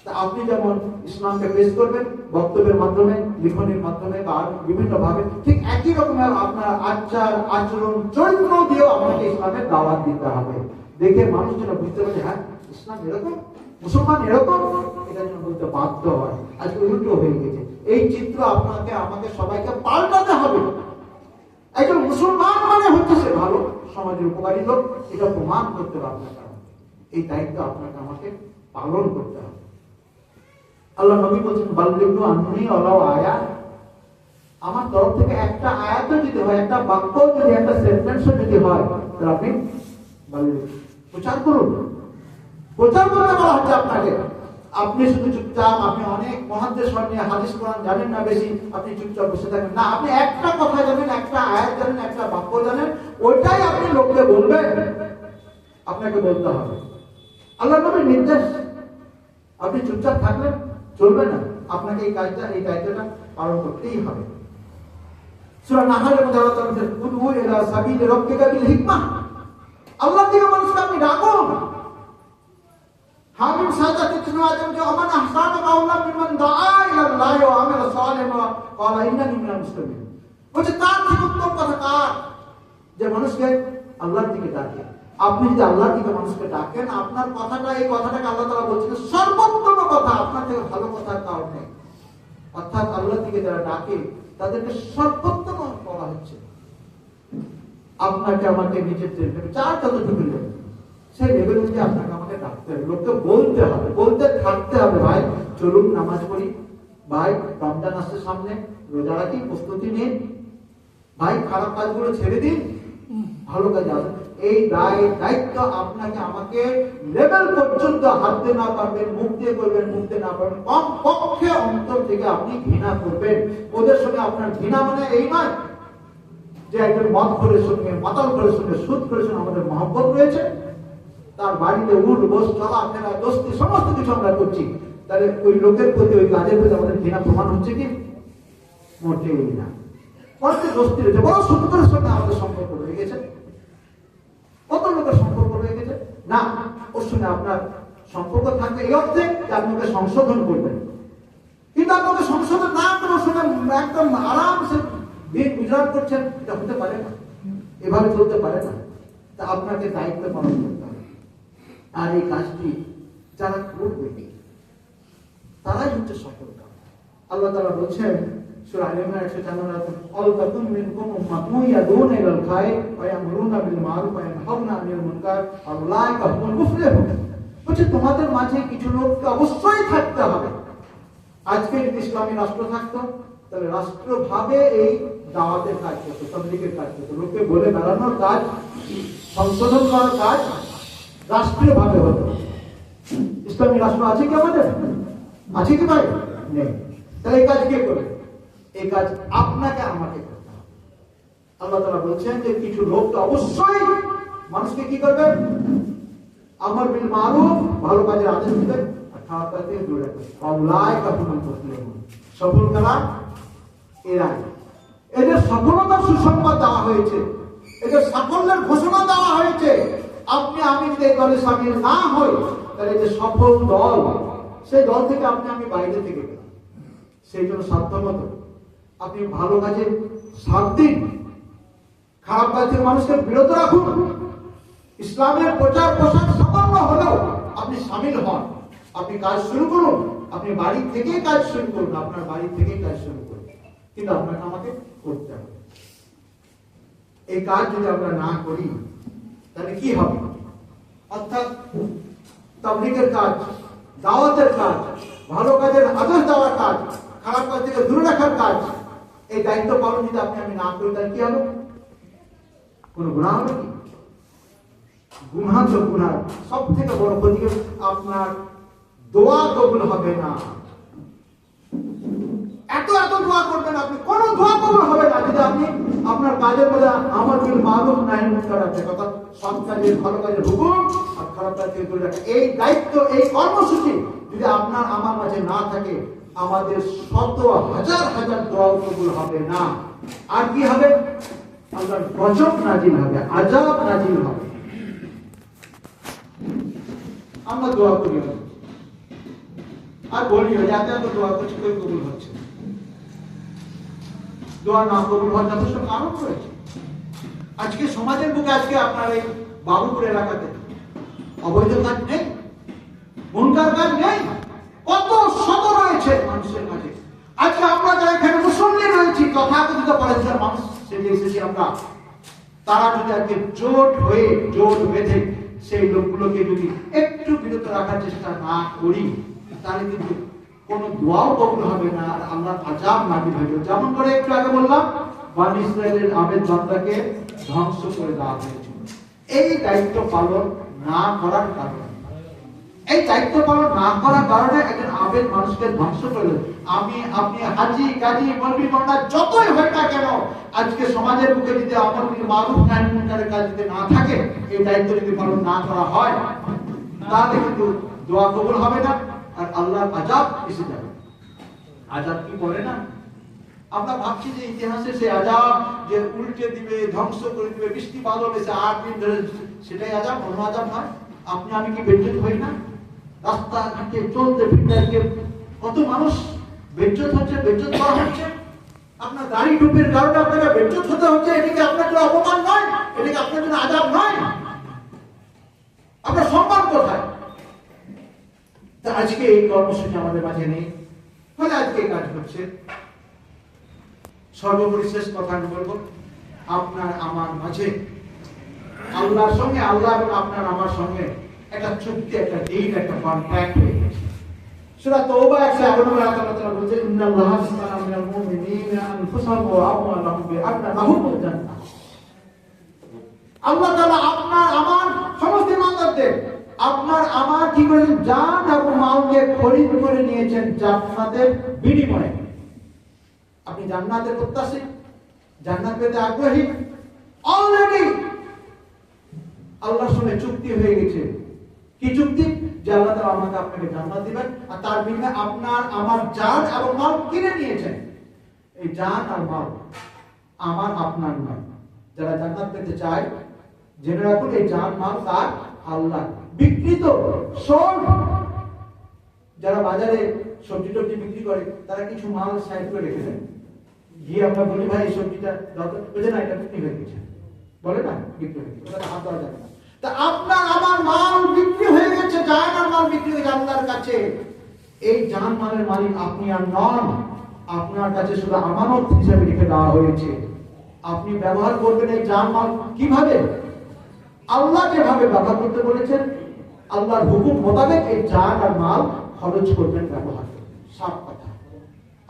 তা আপনি যেমন ইসলামকে পেশ করবেন বক্তব্যের মাধ্যমে, লিখনের মাধ্যমে বা বিভিন্ন ভাবে, ঠিক একই রকমের আপনার আচার আচরণ চরিত্র দিয়েও আপনাকে ইসলামের দাওয়াত দিতে হবে। দেখে মানুষ যেন বুঝতে পারে, হ্যাঁ ইসলাম এরকম, মুসলমান এরকম, এটা যেন বলতে বাধ্য হয়। আজকে উল্টো হয়ে গেছে। এই চিত্র আপনাকে আমাকে সবাইকে পাল্টাতে হবে। একজন মুসলমান মানে হচ্ছে সে ভালো, সমাজের উপকারী লোক, এটা প্রমাণ করতে হবে আপনাকে। এই দায়িত্ব আপনাকে আমাকে পালন করতে হবে। আল্লাহ নবী বলছেন, বাল্লিগু আন্নী ওয়ালাউ আয়া, আমার তরফ থেকে একটা আয়াত যদি হয়, একটা বাক্য যদি, একটা সেন্টেন্স যদি হয়, তাহলে আপনি প্রচার করুন। প্রচার করতে বলা হচ্ছে আপনাকে। আপনি শুধু চুপচাপ, আপনি অনেক মহাদ্দেশ নিয়ে হাদিস কোরআন জানেন না বেশি, আপনি চুপচাপ বসে থাকেন না। আপনি একটা কথা জানেন, একটা আয়াত জানেন, একটা বাক্য জানেন, ওইটাই আপনি লোককে বলবেন। আপনাকে বলতে হবে, আল্লাহ নবীর নির্দেশ। আপনি চুপচাপ থাকলেন চলবে না, আপনাকে এই কাজটা, এই দায়িত্বটা পালন করতেই হবে। সূরা নাহলের মধ্যে আল্লাহ তাআলা বলেন, উদউ ইলা সাবিলি রাব্বিকা বিল হিকমাহ, আল্লাহর দিকে মানুষকে আপনি ডাকুন। হামিম সাদা কিছু আদম যে আমান আহসান কাওলা মিমান দাআ ইলাল্লাহি ওয়া আমিলা সালিহান ওয়া ক্বালা ইন্নানি মিনাল মুসলিমিন। বলছে তার থেকে উত্তম কথা কার? যে মানুষকে আল্লাহর দিকে ডাকে। আপনি যদি আল্লাহর দিকে মানুষকে ডাকেন, আপনার কথাটা, এই কথাটাকে আল্লাহ তাআলা বলছেন সর্বোত্তম কথা, আপনার থেকে ভালো কথা কারণ নেই। অর্থাৎ আল্লাহর দিকে যারা ডাকে তাদেরকে সর্বোত্তম বলা হচ্ছে। আপনাকে আমাকে নিজের চার যতটুকু লেভেল, সেই লেভেল অনুযায়ী আপনাকে আমাকে ডাকতে হবে, লোককে বলতে হবে, বলতে থাকতে হবে, ভাই চলুন নামাজ পড়ি, ভাই রমজান আসছে সামনে, রোজা রাখি, প্রস্তুতি নিন, ভাই খারাপ কাজগুলো ছেড়ে দিন, ভালো কাজ আসুন। এই দায়িত্ব আপনাকে আমাকে লেভেল পর্যন্ত হাতে না পারবেন, মুখ দিয়ে করবেন, মুখ দিয়ে না পারবেন, কম পক্ষে অন্তর থেকে আপনি ঘৃণা করবেন। ওদের সঙ্গে আপনার ঘৃণা মানে এই নয় যে একজন মদ করে সঙ্গে, মাতাল করে সঙ্গে, সুদ করে সঙ্গে আমাদের মহব্বত রয়েছে, তার বাড়িতে উঠ বস, চলাফেরা, দোস্তি, সমস্ত কিছু আমরা করছি, তাহলে ওই লোকের প্রতি, ওই কাজের প্রতি আমাদের ঘৃণা প্রমাণ হচ্ছে কি? মোটেই না। কত দোস্তি রয়েছে, বড় সুদ করে সঙ্গে আমাদের সম্পর্ক রয়ে গেছে, কত লোকের সম্পর্ক রয়ে গেছে না, ওর সঙ্গে আপনার সম্পর্ক থাকবে এই অর্থে যে আপনাকে সংশোধন করবেন। কিন্তু আপনাকে সংশোধন না করে ওর সঙ্গে একদম আরামসে দিন গুজরাট করছেন, এটা হতে পারে না, এভাবে চলতে পারে না। তা আপনাকে দায়িত্ব পালন করতে হবে। আর এই কাজটি যারা করবে তারাই হচ্ছে সফলতা। আল্লাহ তাআলা বলছেন সূরা আল ইমরান 194, আল তাকুম মিনকুম উম্মাতুন ইয়াদুনা ইলাল খায়র ওয়া ইয়ামুরুনা বিল মারুফ ওয়া ইয়ানহাউনা আনিল মুনকার ওয়া উলাইকা হুমুল মুফলিহুন। বলছে তোমাদের মাঝে কিছু লোককে অবশ্যই থাকতে হবে। আজকে যদি ইসলামী রাষ্ট্র থাকতো, তাহলে রাষ্ট্রভাবে এই দাওয়াতের কাজ করতো, তাবলীগের কাজ করতো, লোককে বলে বেড়ানোর কাজ, সংশোধন করার কাজ রাষ্ট্রীয়ভাবে হতো। ইসলামী রাষ্ট্র আছে কি আমাদের? আছে কি ভাই? নেই। তাহলে এই কাজ কে করবে? এই কাজ আপনাকে আমাকে করতে হবে। আল্লাহ তাআলা বলছেন যে কিছু লোক তো অবশ্যই মানুষকে কি করবে? আমর বিল মারুফ, ভালো কাজের আদেশ দিবে, আর খারাপ কাজ থেকে দূরে রাখবে। আল্লাহ কাফুল মুসলিম, সফল কারা? এরাই। এদের সফলতার সুসংবাদ দেওয়া হয়েছে, এদের সাফল্যের ঘোষণা দেওয়া হয়েছে। আপনি আমি যদি এই দলে সামিল না হই, তাহলে যে সফল দল, সেই দল থেকে আপনি আমি বাইরে থেকে গেলাম। সেই জন্য সাধ্যমতো আপনি ভালো কাজে সাথ দিন, খারাপ কাজ থেকে মানুষকে বিরত রাখুন। ইসলামের প্রচার প্রসার সামান্য হলেও আপনি সামিল হন, আপনি কাজ শুরু করুন। আপনি বাড়ি থেকেই কাজ শুরু করুন, আপনার বাড়ি থেকেই কাজ শুরু করুন, কিন্তু আপনাকে আমাকে করতে হবে। এই কাজ যদি আমরা না করি তাহলে কি হবে? অর্থাৎ তাবলীগের কাজ, দাওয়াতের কাজ, ভালো কাজের আদেশ দেওয়ার কাজ, খারাপ কাজ থেকে দূরে রাখার কাজ, এই দায়িত্ব পালন যদি আপনি আমি না করি তাহলে কি হবে? কোন গুনাহ হবে কি? গুনাহ তো গুনাহ, সব থেকে বড় ক্ষতি আপনার দোয়া কবুল হবে না। এত দোয়া করবেন আপনি, কোন দোয়া কবুল হবে না যদি আপনি আপনার কাজের মধ্যে আমার বিল মারুফ নাহি মুনকার আছে, কথা সৎ কাজের ভালো কাজের হুকুম আর খারাপ কাজ থেকে দূরে রাখা, এই দায়িত্ব, এই কর্মসূচি যদি আপনার আমার মাঝে না থাকে, আমাদের শত হাজার হাজার দোয়া কবুল হবে না। আর কি হবে? আল্লাহর গজব নাজিল হবে, আযাব নাজিল হবে। আমরা দোয়া করি আর বলি যাতে এত দোয়া করছি কই কবুল হচ্ছে, দোয়া না কবুল হওয়ার যথেষ্ট কারণ রয়েছে। আজকে সমাজের বুকে, আজকে আপনার এই বাবুপুর এলাকাতে অবৈধ কাজ নেই, মুনকার কাজ নেই, কত শত রয়েছে মানুষের মাঝে। আজকে আমরা যারা এখানে মুসল্লি রয়েছি, তথাকথিত পরেশার মানুষ সেজে এসেছি আমরা, তারা যদি আজকে জোট বেঁধে সেই লোকগুলোকে যদি একটু বিরত রাখার চেষ্টা না করি, তাহলে কিন্তু কোন দোয়াও কবুল হবে না, আর আল্লাহর আযাব নাযিল হবে। যেমন করে একটু আগে বললাম, বনী ইসরাইলের আবেদ বান্দাকে ধ্বংস করে দেওয়া হয়েছিল এই দায়িত্ব পালন না করার কারণে। এই দায়িত্ব পালন না করার কারণে একজন আবেদ মানুষকে ধ্বংস করে দেয়। আমি আপনি হাজি গাজী মৌলভী পন্ডা যতই হয় না কেন, আজকে সমাজের বুকে যদি আমল বিল মারুফ নাহি মুনকারের কাজ যদি না থাকে, এই দায়িত্ব যদি পালন না করা হয়, তাহলে কিন্তু দোয়া কবুল হবে না, আর আল্লাহর আযাব এসে যাবে। আযাব কি বলে না? আমরা ভাবছি যে ইতিহাসে সেই আযাব যে উল্টে দিবে, ধ্বংস করে দিবে, বৃষ্টি বাদল এসে 8 দিন ধরে, সেটাই আযাব, অন্য আযাব নয়। আপনি আমি কি বেজ্জত হই না? রাস্তাঘাটে চলতে ফিরতে কত মানুষ বেজ্জত হচ্ছে, বেজ্জত করা হচ্ছে। আপনার দাড়ি টুপির কারণে আপনাকে বেজ্জত হতে হচ্ছে, এটাকে আপনার জন্য অপমান নয়, এটাকে আপনার জন্য আযাব নয়? আপনার সম্মান কোথায়? আজকে এই কর্মসূচি আমাদের মাঝে নেই, ফলে আজকে এই কাজ হচ্ছে। সর্বোপরি শেষ কথা আমি বলবো, আপনার আমার মাঝে আল্লাহর সঙ্গে, আল্লাহ এবং আপনার আমার সঙ্গে একটা চুক্তি, একটা ডিল, একটা কন্ট্রাক্ট হয়ে গেছে। সূরা তাওবা 111 নম্বর আয়াতে আল্লাহ তাআলা বলেছেন, ইন্নাল্লাহা আশতারা মিনাল মুমিনিনা আনফুসাহুম ওয়া আমওয়ালাহুম বিআন্না লাহুমুল জান্নাহ। আল্লাহ তাআলা আপনার আমার সমস্ত ইমানদারদের, আপনার আমার কি করে জান এবং মালকে খরিদ করে নিয়েছেন জান্নাতের বিনিময়ে। আপনি জান্নাতের প্রত্যাশী, জান্নাত পেতে আগ্রহী, অলরেডি আল্লাহর সঙ্গে চুক্তি হয়ে গেছে। কি চুক্তি? যে আল্লাহ তাআলা আমাকে আপনাকে জান্নাত দিবেন, আর তার বিনিময়ে আপনার আমার জান এবং মাল কিনে নিয়েছেন। এই জান আর মাল আমার আপনার নয়। যারা জান্নাত পেতে চায় জেনে রাখুন, এই জান মাল তার আল্লাহ, বিকৃত সোল্ড। যারা বাজারে সবজি টবজি বিক্রি করে, তারা কিছু মাল সাইড করে রেখে দেয়, গিয়ে আমরা বলি ভাই এই সবজিটা বুঝে না, এটা বিক্রি হয়ে গেছে, বলে না বিক্রি হয়ে গেছে, হাত দেওয়া যাবে না। তা আপনার আমার মাল বিক্রি হয়ে গেছে, জান আর মাল বিক্রি হয়ে গেছে আল্লাহর কাছে। এই জান মালের মালিক আপনি আর নন, আপনার কাছে শুধু আমানত হিসেবে রেখে দেওয়া হয়েছে। আপনি ব্যবহার করবেন এই জান মাল কিভাবে? আল্লাহ যেভাবে ব্যবহার করতে বলেছেন, আল্লাহর হুকুম মোতাবেক এই জান আর মাল খরচ করবেন, ব্যবহার করবেন। সব কথা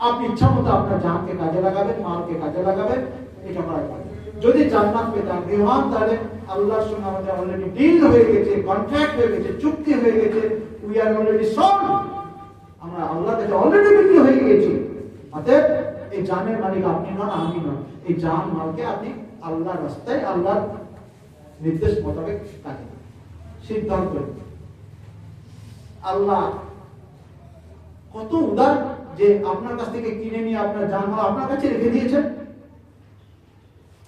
আপনি ইচ্ছা মতো আপনার জানকে কাজে লাগাবেন, মালকে কাজে লাগাবেন, এটা করা যাবে। যদি জান্নাত পেতে আগ্রহী হন, তাহলে আল্লাহর সঙ্গে আমাদের অলরেডি ডিল হয়ে গেছে, কন্ট্রাক্ট হয়ে গেছে, চুক্তি হয়ে গেছে। উই আর অলরেডি সোল্ড, আমরা আল্লাহর কাছে অলরেডি বিক্রি হয়ে গেছি। অতএব এই জানের মালিক আপনি নন, আমি নন। এই জান মালকে আপনি আল্লাহর রাস্তায়, আল্লাহর নির্দেশ মোতাবেক কাজে সিদ্ধান্ত। আল্লাহ কত উদার যে আপনার কাছ থেকে কিনে নিয়ে আপনার জানমাল আপনার কাছে রেখে দিয়েছেন,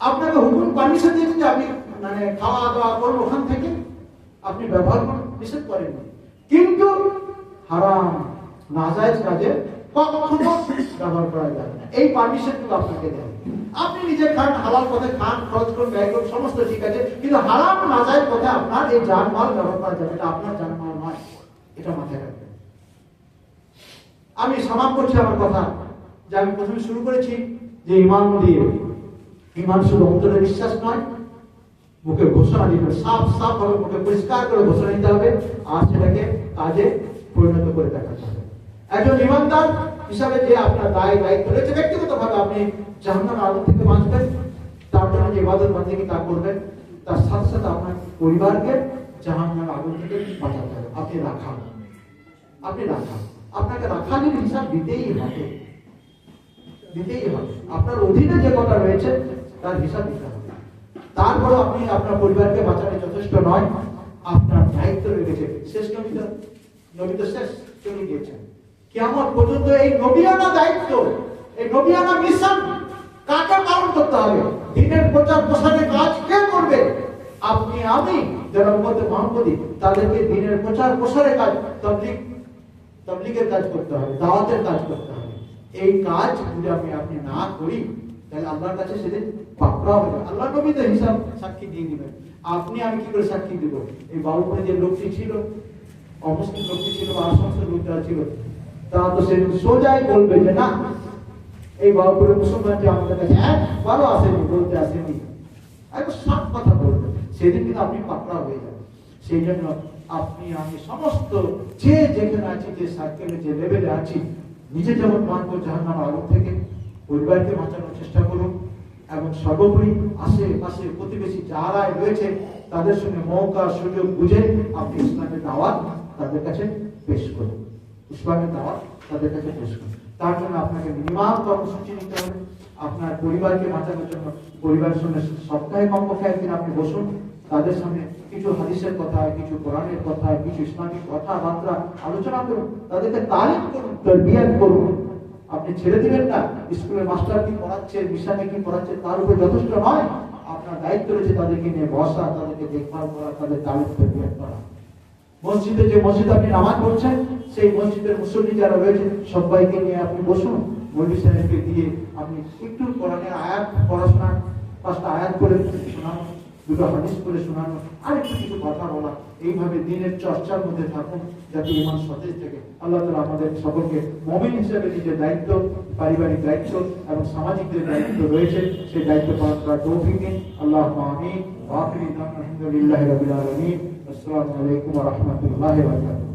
আপনাকে হুকুম পারমিশন দিয়েছেন যে আপনি মানে খাওয়া দাওয়া করুন ওখান থেকে, আপনি ব্যবহার করুন, নিষেধ করেননি। কিন্তু হারাম নাজায়েজ কাজে কখনো ব্যবহার করা যাবে না, এই পারমিশনটুকু আপনাকে দেয়। আপনি নিজে খান, হালাল পথে খান, খরচ করুন, ব্যয় করুন, সমস্ত ঠিক আছে, কিন্তু হারাম নাজায়েজ পথে আপনার এই জানমাল ব্যবহার করা যাবে, এটা আপনার জানমাল নয়, এটা মাথায় রাখবেন। আমি সমাপ্ত করছি আমার কথা, যে আমি প্রথমে শুরু করেছি যে ঈমান দিয়ে, ঈমান শুধু অন্তরে বিশ্বাস নয়, মুখে ঘোষণা দিতে, সাফ সাফ ভাবে মুখে পরিষ্কার করে ঘোষণা দিতে হবে, আর সেটাকে কাজে পরিণত করে দেখাতে হবে। একজন ঈমানদার হিসাবে যে আপনার দায়িত্ব রয়েছে, ব্যক্তিগতভাবে আপনি জাহান্নামের আগুন থেকে বাঁচবেন, তার জন্য যে ইবাদত বান্দেগি তা করবেন, তার সাথে সাথে আপনার পরিবারকে জাহান্নামের আগুন থেকে বাঁচাতে হবে। আপনি রাখান, আপনাকে রাখালের হিসাব দিতেই হবে, আপনার অধীনে যে কথা রয়েছে তার হিসাব দিতে হবে। তারপরে আপনি আপনার পরিবারকে বাঁচানো যথেষ্ট নয়, আপনার দায়িত্ব রয়েছে। শেষ নবী তো শেষ চলে গিয়েছেন, কিয়ামত পর্যন্ত এই নবিয়ানা দায়িত্ব, এই নবিয়ানা মিশন কাকে পালন করতে হবে? দ্বীনের প্রচার প্রসারের কাজ কে করবে? আপনি, আমি, যারা উম্মতে মুহাম্মদী, তাদেরকে দ্বীনের প্রচার প্রসারের কাজ, তাবলীগের কাজ করতে হবে, দাওয়াতের কাজ করতে হবে। এই কাজ যদি আপনি না করি, তাহলে আল্লাহর কাছে সেদিন পাকড়া হবে। আল্লাহ নবী তো হিসাব সাক্ষী দিয়ে দিবেন। আপনি আমি কি করে সাক্ষী দিব? এই বাবুপুরে যে লোকটি ছিল, অমুসলিম লোকটি ছিল, বা সমস্ত লোক যারা ছিল, তারা তো সেদিন সোজাই বলবে যে না, এই বাবুপুরে মুসলমান যে আমাদের কাছে ভালো আসেনি, বলতে আসেনি, একটু সব কথা বলবে, সেদিন কিন্তু আপনি পাকড়া হয়ে যাবেন। সেই জন্য আপনি আমি সমস্ত যে যেখানে আছি, যে সার্কেলে, যে লেভেলে আছি, নিজে যেমন বাঁচবো জাহান্নামের আগুন থেকে, পরিবারকে বাঁচানোর চেষ্টা করুন, এবং সর্বোপরি আশেপাশে প্রতিবেশী যারা রয়েছে তাদের সঙ্গে মৌকা সুযোগ বুঝে আপনি ইসলামের দাওয়াত তাদের কাছে পেশ করুন, তার জন্য আপনাকে মিনিমাম কর্মসূচি নিতে হবে। আপনার পরিবারকে বাঁচানোর জন্য পরিবারের সঙ্গে সপ্তাহে কমপক্ষে একদিন আপনি বসুন, তাদের সামনে কিছু হাদিসের কথা, কিছু কোরআনের কথা, কিছু ইসলামিক কথাবার্তা আলোচনা করুন, তাদেরকে তালিম করুন, তারবিয়াত করুন। আপনি ছেড়ে দিবেন না, স্কুলের মাস্টার কি পড়াচ্ছে, মিশনে কি পড়াচ্ছে তার উপর যথেষ্ট নয়, আপনার দায়িত্ব রয়েছে তাদেরকে নিয়ে বসা, তাদেরকে দেখভাল করা, তাদের তালিম তারবিয়াত করা। মসজিদে, যে মসজিদে আপনি নামাজ পড়ছেন, সেই মসজিদের মুসল্লি যারা রয়েছে সবাইকে নিয়ে আপনি বসুন, মৌলভী সাহেবকে দিয়ে আপনি একটু কোরআনের আয়াত পড়াশোনা, 5টা আয়াত করে শোনানো, 2টো হাদিস করে শোনানো, আর একটু কিছু কথা বলা, এইভাবে দিনের চর্চার মধ্যে থাকুন, যাতে ঈমান সতেজ থাকে। আল্লাহ তাআলা আমাদের সকলকে মুমিন হিসেবে নিজের দায়িত্ব, পারিবারিক দায়িত্ব এবং সামাজিক যে দায়িত্ব রয়েছে সেই দায়িত্ব পালন করার তৌফিক দিন। আল্লাহুম্মা আমিন। ওয়া আখিরু দাওয়ানা আলহামদুলিল্লাহি রাব্বিল আলামিন। আসসালামু আলাইকুম ওয়া রাহমাতুল্লাহি ওয়া বারাকাতুহু।